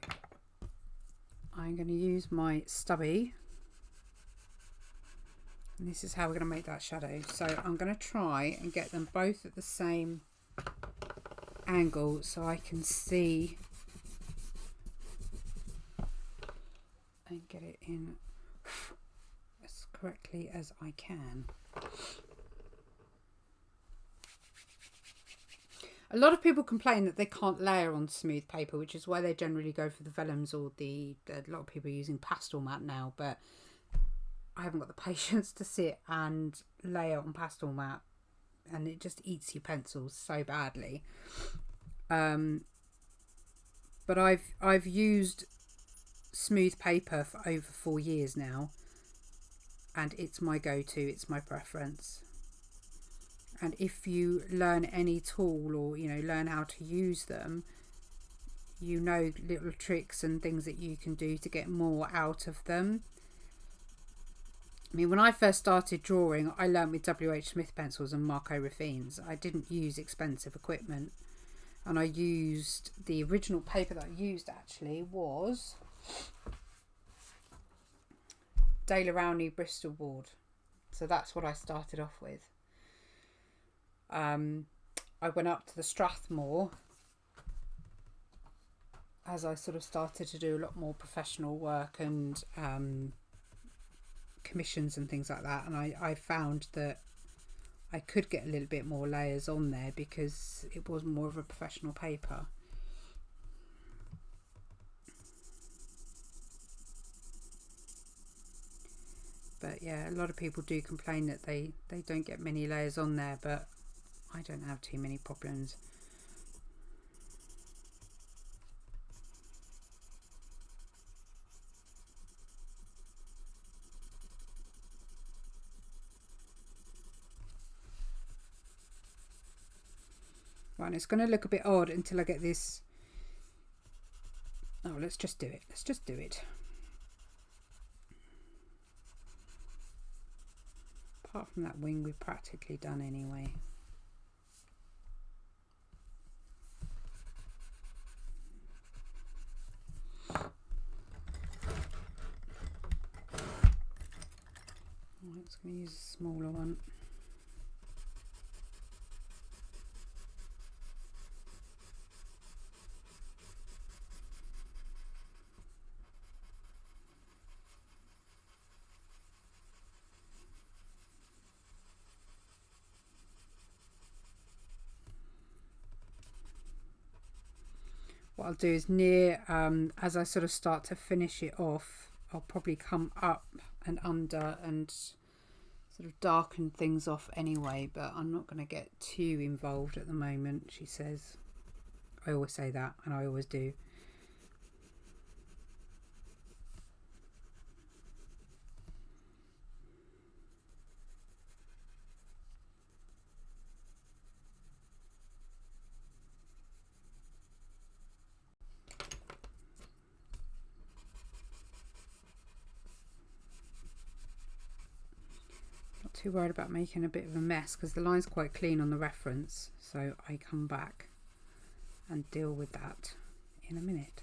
I'm going to use my stubby, and this is how we're going to make that shadow. So I'm going to try and get them both at the same angle so I can see and get it in as correctly as I can. A lot of people complain that they can't layer on smooth paper, which is why they generally go for the vellums, or a lot of people are using pastel mat now, but I haven't got the patience to sit and layer on pastel mat, and it just eats your pencils so badly. But I've used smooth paper for over 4 years now, and it's my go-to, it's my preference. And if you learn any tool, or learn how to use them, little tricks and things that you can do to get more out of them. I mean, when I first started drawing, I learnt with WH Smith pencils and Marco Raffines. I didn't use expensive equipment, and I used the original paper that I used actually was De La Rowney Bristol board. So that's what I started off with. I went up to the Strathmore as I sort of started to do a lot more professional work and commissions and things like that, and I found that I could get a little bit more layers on there because it was more of a professional paper. But yeah, a lot of people do complain that they don't get many layers on there, but I don't have too many problems. Right, and it's going to look a bit odd until I get this. Oh, let's just do it. Let's just do it. Apart from that wing, we've practically done anyway. I'm just going to use a smaller one. What I'll do is as I sort of start to finish it off, I'll probably come up and under and sort of darken things off anyway, but I'm not going to get too involved at the moment, she says. I always say that, and I always do. Too worried about making a bit of a mess because the line's quite clean on the reference, so I come back and deal with that in a minute.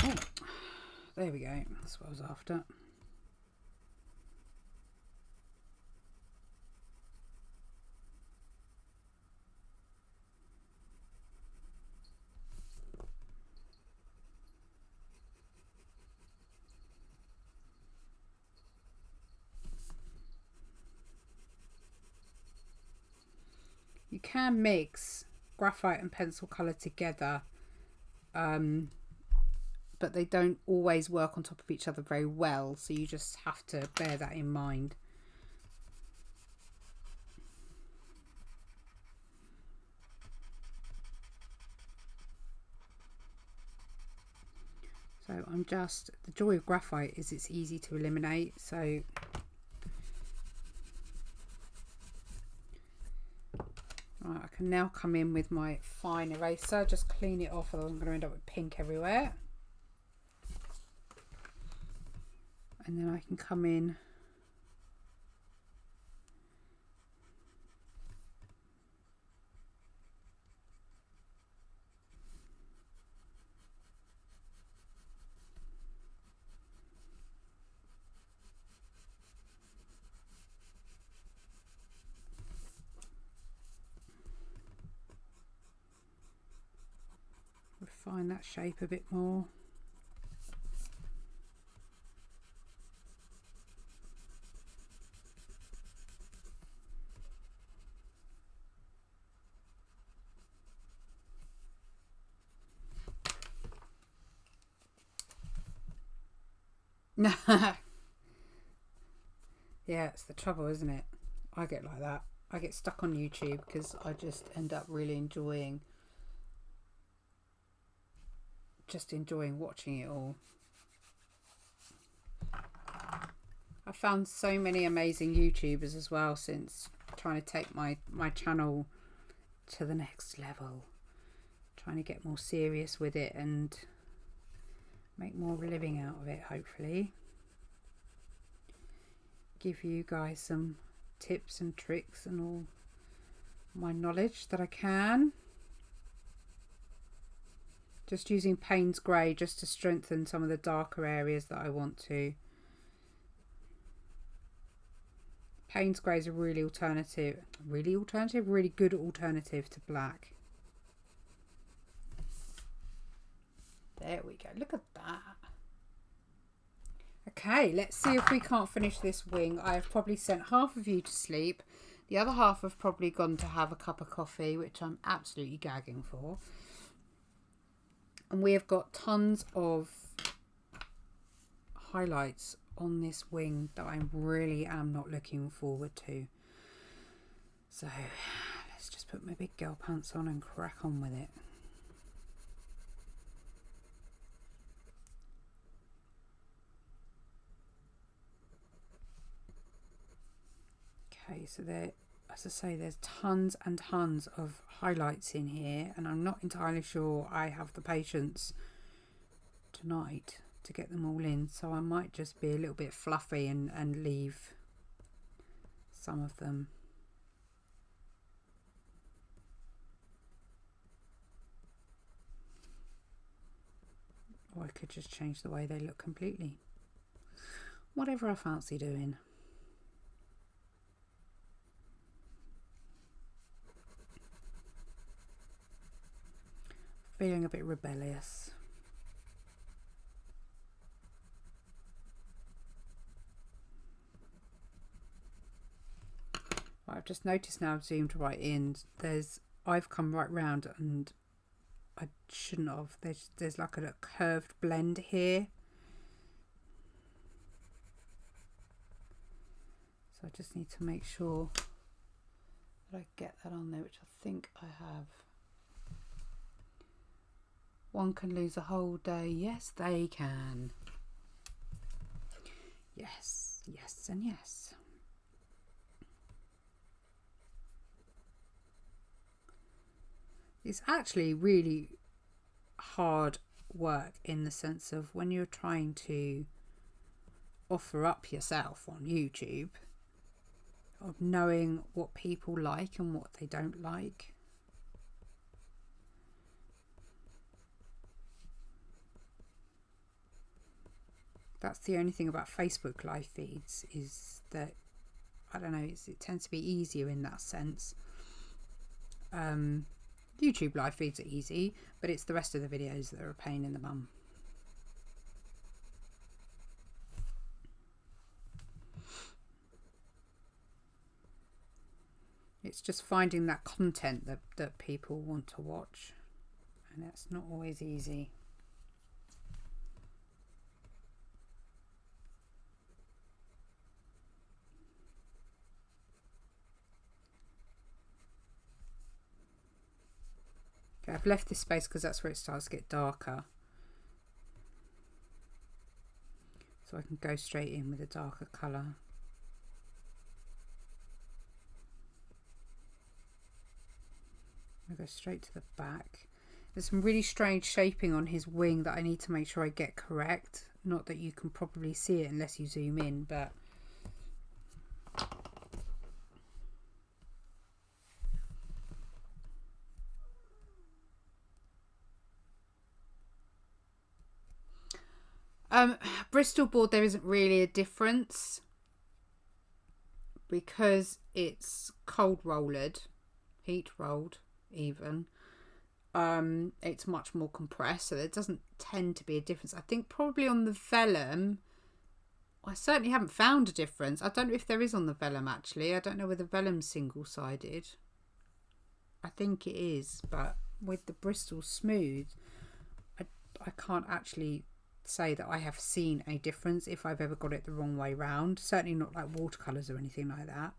Oh, there we go, that's what I was after. You can mix graphite and pencil colour together, but they don't always work on top of each other very well, so you just have to bear that in mind. So I'm just, the joy of graphite is it's easy to eliminate, so right, I can now come in with my fine eraser, just clean it off, otherwise I'm going to end up with pink everywhere. And then I can come in refine that shape a bit more. Yeah, it's the trouble, isn't it? I get like that. I get stuck on YouTube because I just end up really enjoying watching it all. I found so many amazing YouTubers as well since trying to take my channel to the next level, trying to get more serious with it and make more of a living out of it, hopefully. Give you guys some tips and tricks and all my knowledge that I can. Just using Payne's Grey just to strengthen some of the darker areas that I want to. Payne's Grey is a really good alternative to black. There we go, look at that. Okay, let's see if we can't finish this wing. I've probably sent half of you to sleep. The other half have probably gone to have a cup of coffee, which I'm absolutely gagging for. And we have got tons of highlights on this wing that I really am not looking forward to. So let's just put my big girl pants on and crack on with it. Okay, so there, as I say, there's tons and tons of highlights in here, and I'm not entirely sure I have the patience tonight to get them all in, so I might just be a little bit fluffy and leave some of them. Or I could just change the way they look completely. Whatever I fancy doing. Feeling a bit rebellious. Right, I've just noticed now I've zoomed right in. I've come right round and I shouldn't have. There's like a curved blend here. So I just need to make sure that I get that on there, which I think I have. One can lose a whole day. Yes, they can. Yes, yes, and yes. It's actually really hard work in the sense of when you're trying to offer up yourself on YouTube, of knowing what people like and what they don't like. That's the only thing about Facebook live feeds, is that, I don't know, it tends to be easier in that sense. YouTube live feeds are easy, but it's the rest of the videos that are a pain in the bum. It's just finding that content that people want to watch, and that's not always easy. Okay, I've left this space because that's where it starts to get darker. So I can go straight in with a darker colour. I'll go straight to the back. There's some really strange shaping on his wing that I need to make sure I get correct. Not that you can probably see it unless you zoom in, but Bristol board, there isn't really a difference because it's cold rolled, heat rolled even. It's much more compressed, so there doesn't tend to be a difference. I think probably on the vellum, I certainly haven't found a difference. I don't know if there is on the vellum actually. I don't know whether vellum's single-sided. I think it is, but with the Bristol Smooth, I can't actually say that I have seen a difference if I've ever got it the wrong way round. Certainly not like watercolours or anything like that.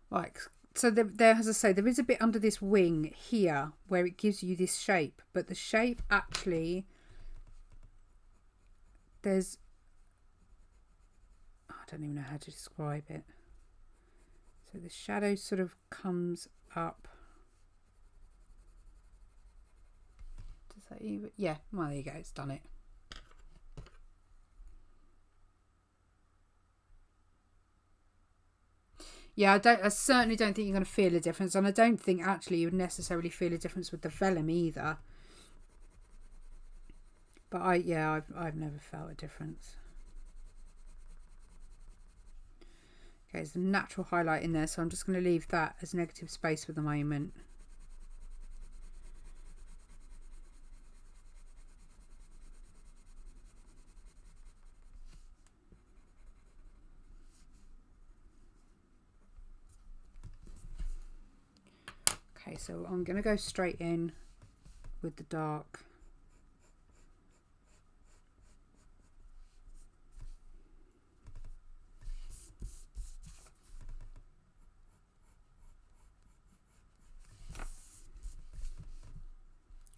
Like, so there, as I say, there is a bit under this wing here where it gives you this shape, but the shape actually, there's, I don't even know how to describe it. So the shadow sort of comes up. Does that even, yeah, well there you go, it's done it. Yeah, I certainly don't think you're going to feel a difference, and I don't think actually you would necessarily feel a difference with the vellum either. But I've never felt a difference. Okay, there's a natural highlight in there, so I'm just going to leave that as negative space for the moment. Okay, so I'm going to go straight in with the dark.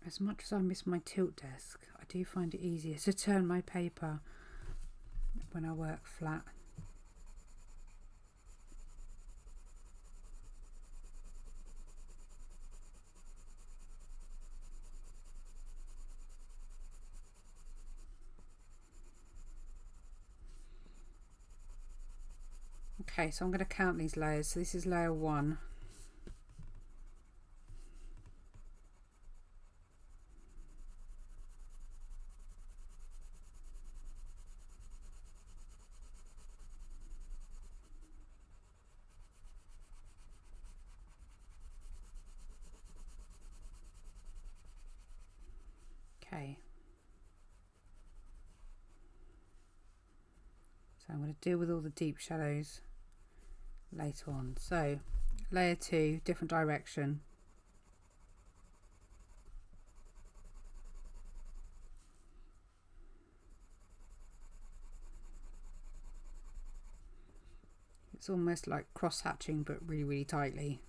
As much as I miss my tilt desk, I do find it easier to turn my paper when I work flat. Okay, so I'm going to count these layers. So this is layer 1. Okay. So I'm going to deal with all the deep shadows later on. So layer 2, different direction. It's almost like cross hatching, but really, really tightly.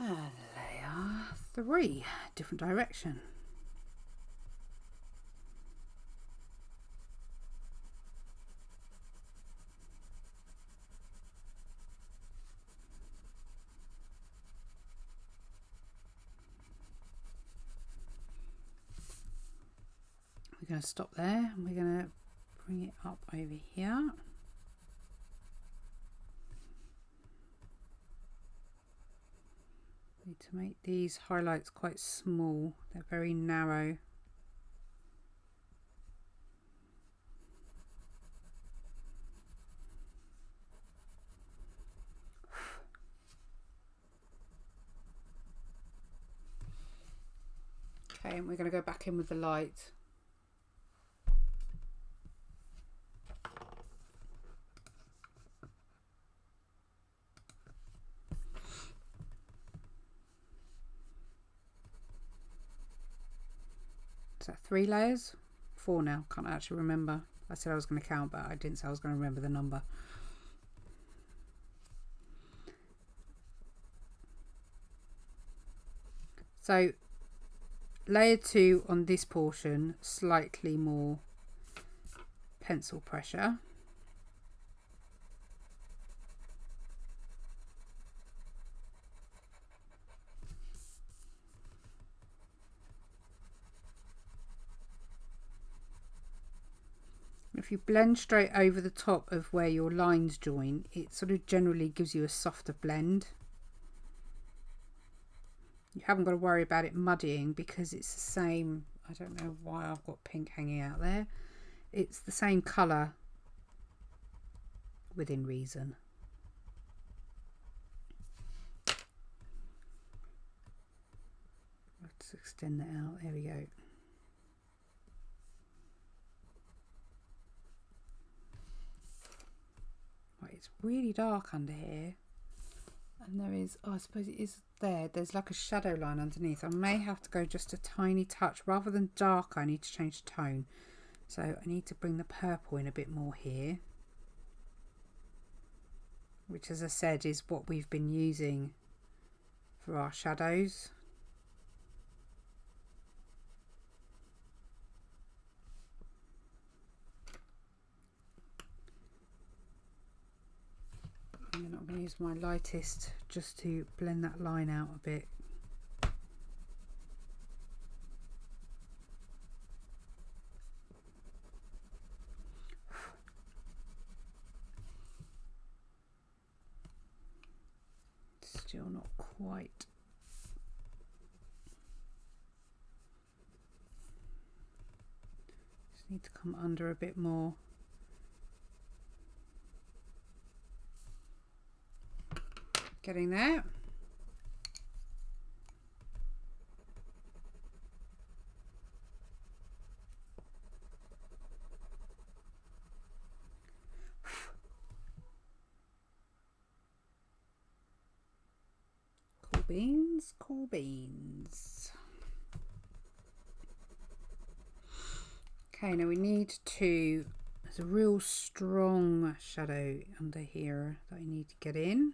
Layer 3, different direction. We're going to stop there and we're going to bring it up over here. Need to make these highlights quite small, they're very narrow. Okay, and we're going to go back in with the light. Is that 3 layers? 4 now, can't actually remember. I said I was going to count, but I didn't say I was going to remember the number. So layer 2 on this portion, slightly more pencil pressure. If you blend straight over the top of where your lines join, it sort of generally gives you a softer blend. You haven't got to worry about it muddying because it's the same. I don't know why I've got pink hanging out there. It's the same colour within reason. Let's extend that out. There we go. Right, it's really dark under here. And there is, oh, I suppose it is there. There's like a shadow line underneath. I may have to go just a tiny touch. Rather than dark, I need to change the tone. So I need to bring the purple in a bit more here. Which, as I said, is what we've been using for our shadows. And then I'm going to use my lightest just to blend that line out a bit. Still not quite. Just need to come under a bit more. Getting there. Cool beans, cool beans. Okay, now we need to, there's a real strong shadow under here that I need to get in.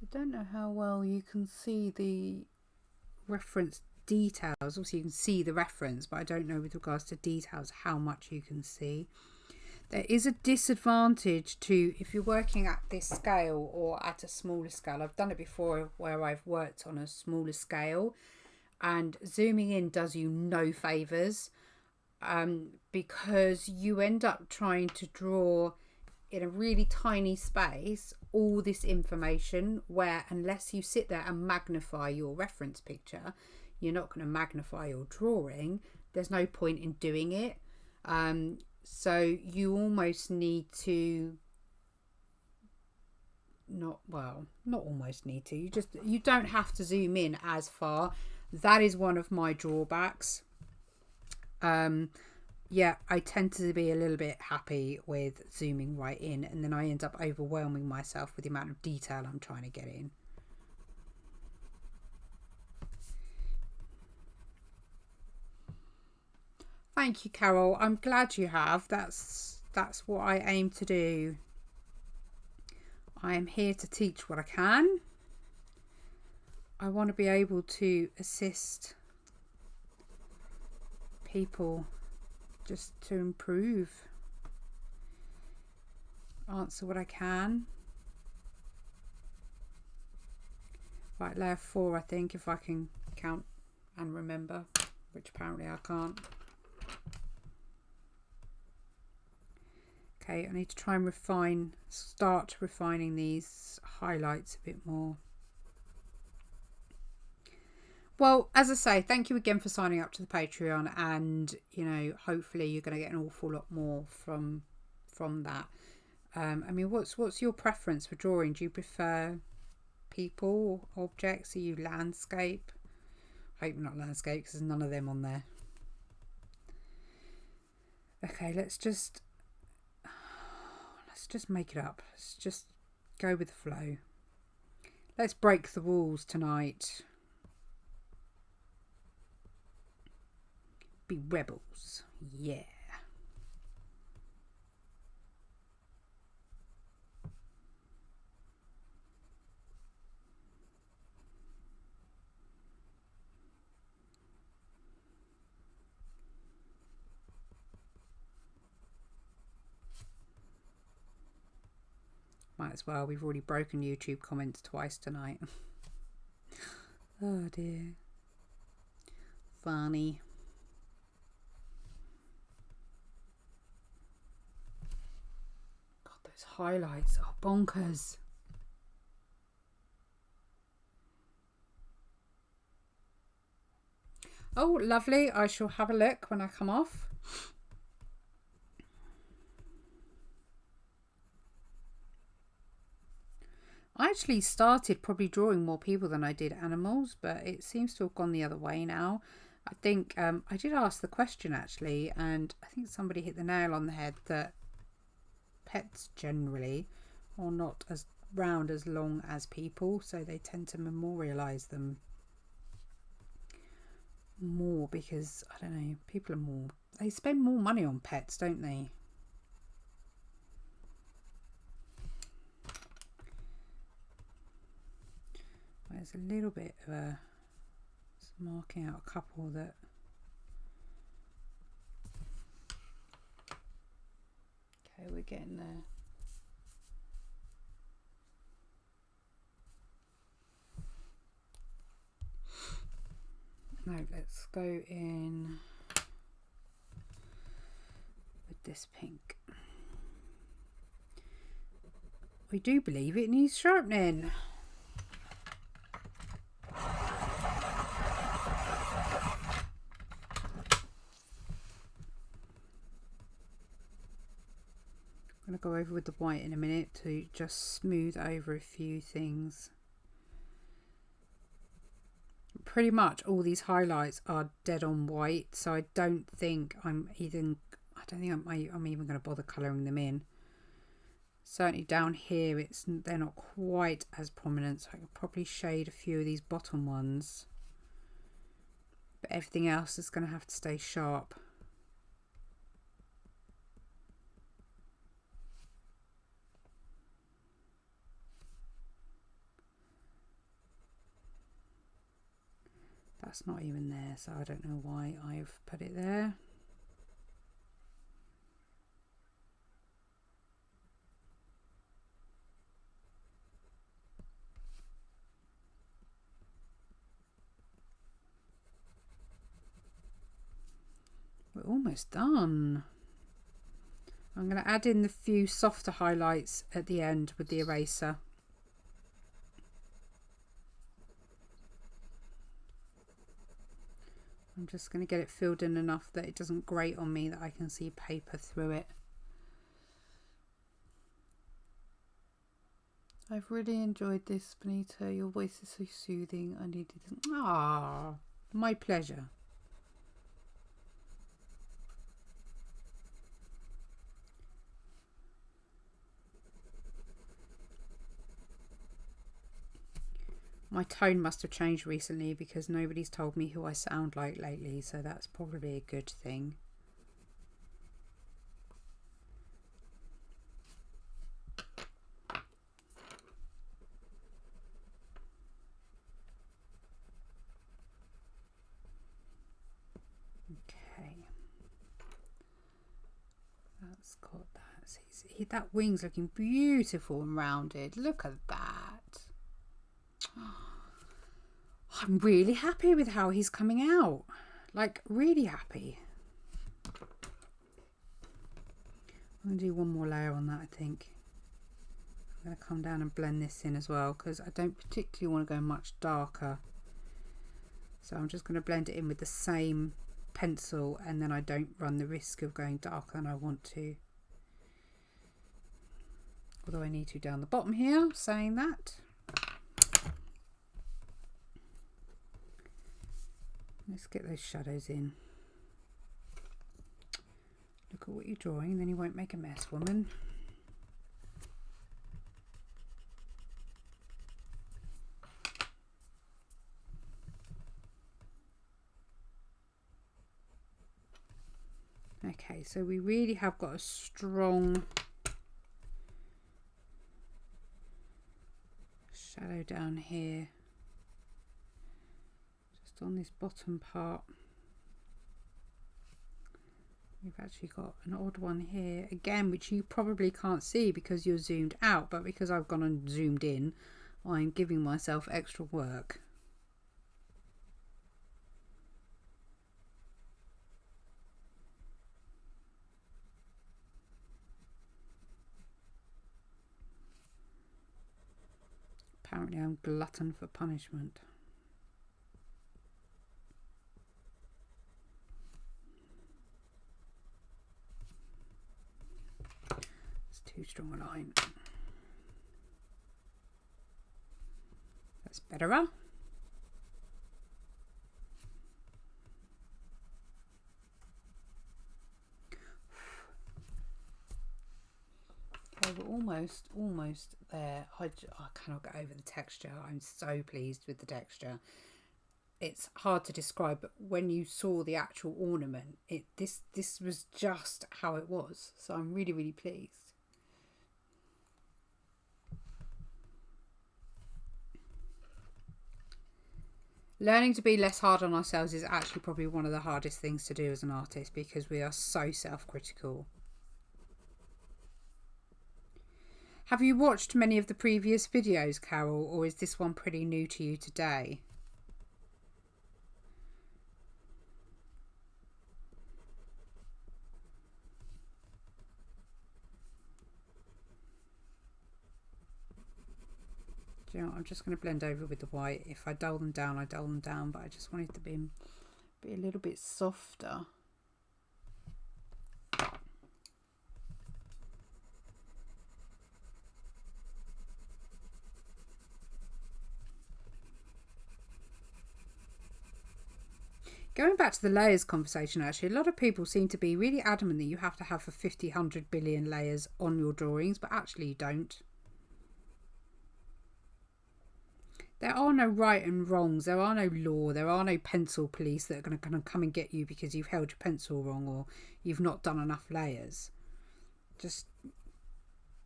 I don't know how well you can see the reference details. Obviously you can see the reference, but I don't know with regards to details how much you can see. There is a disadvantage to if you're working at this scale or at a smaller scale. I've done it before where I've worked on a smaller scale, and zooming in does you no favours, because you end up trying to draw in a really tiny space all this information where, unless you sit there and magnify your reference picture, you're not going to magnify your drawing. There's no point in doing it. So you almost need to not almost need to, you don't have to zoom in as far. That is one of my drawbacks. Yeah, I tend to be a little bit happy with zooming right in, and then I end up overwhelming myself with the amount of detail I'm trying to get in. Thank you, Carol. I'm glad you have. That's what I aim to do. I am here to teach what I can. I want to be able to assist people just to improve, answer what I can. Right, layer 4, I think, if I can count and remember, which apparently I can't. Okay, I need to try and start refining these highlights a bit more. Well, as I say, thank you again for signing up to the Patreon, and you know, hopefully you're going to get an awful lot more from that. I mean, what's your preference for drawing? Do you prefer people, objects? Are you landscape? I hope not landscape, because there's none of them on there. Okay, let's just make it up. Let's just go with the flow. Let's break the rules tonight. be rebels. Yeah. Might as well. We've already broken YouTube comments twice tonight. Oh dear. Funny. God, those highlights are bonkers. Oh, lovely. I shall have a look when I come off. I actually started probably drawing more people than I did animals, but it seems to have gone the other way now. I think I did ask the question actually, and I think somebody hit the nail on the head that pets generally are not as round as long as people, so they tend to memorialize them more because, I don't know, people are more, they spend more money on pets, don't they? There's a little bit of a marking out a couple that okay, we're getting there. No, let's go in with this pink. We do believe it needs sharpening. I'm going to go over with the white in a minute to just smooth over a few things. Pretty much all these highlights are dead on white, so I don't think I'm even going to bother colouring them in. Certainly down here they're not quite as prominent, so I could probably shade a few of these bottom ones. But everything else is going to have to stay sharp. That's not even there, so I don't know why I've put it there. We're almost done. I'm going to add in the few softer highlights at the end with the eraser. I'm just going to get it filled in enough that it doesn't grate on me, that I can see paper through it. I've really enjoyed this, Bonnita. Your voice is so soothing. I needed it. Ah, my pleasure. My tone must have changed recently because nobody's told me who I sound like lately, so that's probably a good thing. Okay. That's got that. See, that wing's looking beautiful and rounded. Look at that. I'm really happy with how he's coming out. Like, really happy. I'm going to do one more layer on that, I think. I'm going to come down and blend this in as well because I don't particularly want to go much darker. So I'm just going to blend it in with the same pencil, and then I don't run the risk of going darker than I want to. Although I need to down the bottom here, saying that. Let's get those shadows in. Look at what you're drawing, then you won't make a mess, woman. Okay, so we really have got a strong shadow down here, just on this bottom part. We've actually got an odd one here again, which you probably can't see because you're zoomed out, but because I've gone and zoomed in, I'm giving myself extra work. Apparently I'm glutton for punishment. It's too strong a line. That's better. Okay, we're almost there. I cannot get over the texture. I'm so pleased with the texture. It's hard to describe, but when you saw the actual ornament, this was just how it was. So I'm really, really pleased. Learning to be less hard on ourselves is actually probably one of the hardest things to do as an artist, because we are so self-critical. Have you watched many of the previous videos, Carol, or is this one pretty new to you today? Do you know what? I'm just going to blend over with the white. If I dull them down, I dull them down, but I just wanted to be a little bit softer. Going back to the layers conversation, actually, a lot of people seem to be really adamant that you have to have 50, 100 billion layers on your drawings, but actually you don't. There are no right and wrongs. There are no law. There are no pencil police that are going to come and get you because you've held your pencil wrong or you've not done enough layers. Just,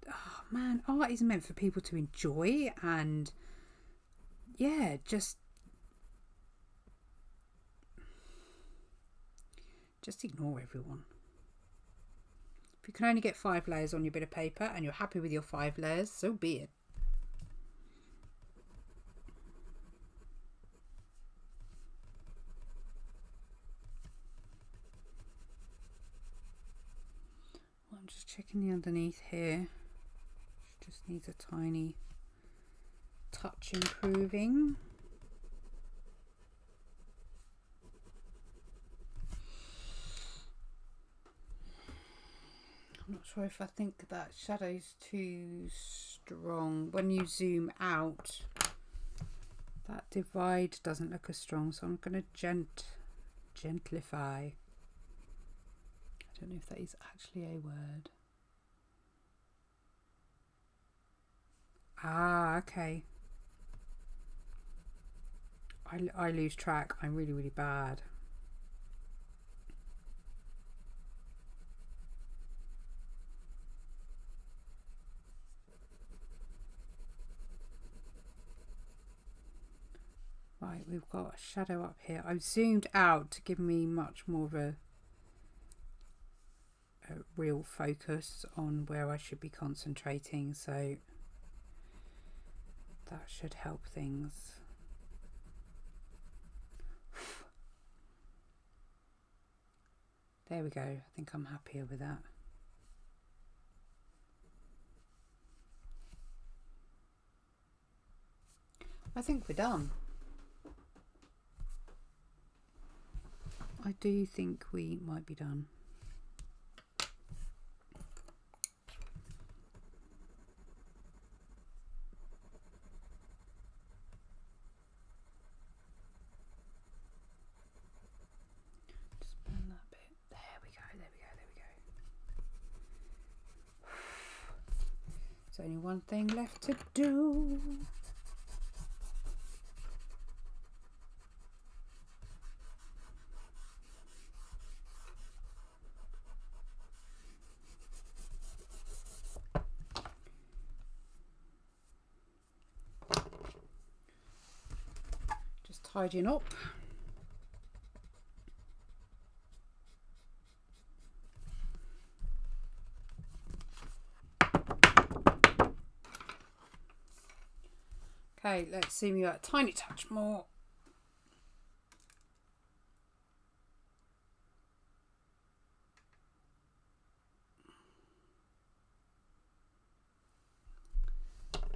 oh man, art is meant for people to enjoy, and yeah, just ignore everyone. If you can only get 5 layers on your bit of paper and you're happy with your 5 layers, so be it. I'm just checking the underneath here. Just needs a tiny touch improving. I'm not sure if I think that shadow's too strong. When you zoom out, that divide doesn't look as strong, so I'm going to gentlify. I don't know if that is actually a word. Ah, okay. I lose track. I'm really, really bad. Right, we've got a shadow up here. I've zoomed out to give me much more of a real focus on where I should be concentrating, so that should help things. There we go. I think I'm happier with that. I think we're done. I do think we might be done. Just blend that bit. There we go, there we go, there we go. There's only one thing left to do. tidying up. Okay, let's zoom you out a tiny touch more.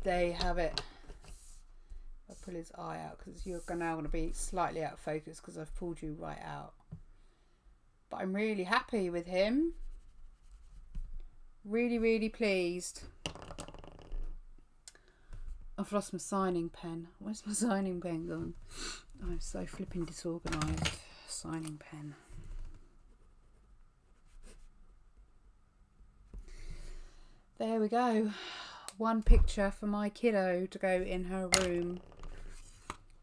There you have it. I'll pull his eye out because you're now going to be slightly out of focus because I've pulled you right out. But I'm really happy with him. Really, really pleased. I've lost my signing pen. Where's my signing pen gone? I'm so flipping disorganised. Signing pen. There we go. One picture for my kiddo to go in her room.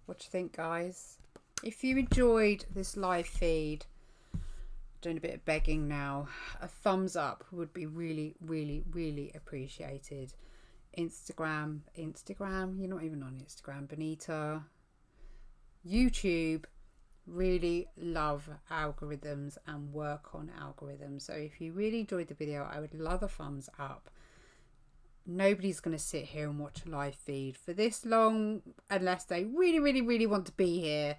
What do you think, guys? If you enjoyed this live feed, doing a bit of begging now, a thumbs up would be really, really, really appreciated. Instagram, you're not even on Instagram, Bonnita, YouTube, really love algorithms and work on algorithms. So if you really enjoyed the video, I would love a thumbs up. Nobody's going to sit here and watch a live feed for this long unless they really, really, really want to be here.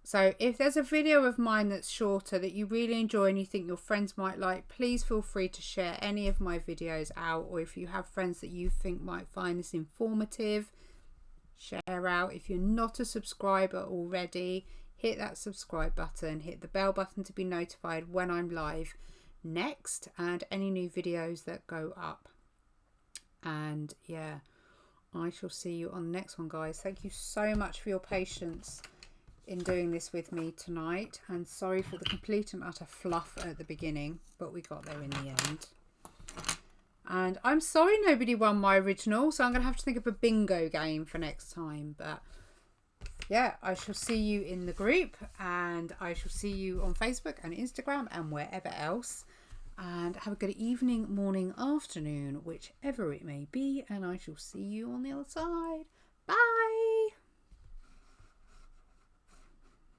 So if there's a video of mine that's shorter that you really enjoy and you think your friends might like, please feel free to share any of my videos out. Or if you have friends that you think might find this informative, share out. If you're not a subscriber already, hit that subscribe button, hit the bell button to be notified when I'm live next and any new videos that go up. And yeah, I shall see you on the next one, guys. Thank you so much for your patience in doing this with me tonight, and sorry for the complete and utter fluff at the beginning, but we got there in the end. And I'm sorry nobody won my original, so I'm gonna have to think of a bingo game for next time. But yeah, I shall see you in the group, and I shall see you on Facebook and Instagram and wherever else. And have a good evening, morning, afternoon, whichever it may be, and I shall see you on the other side. Bye.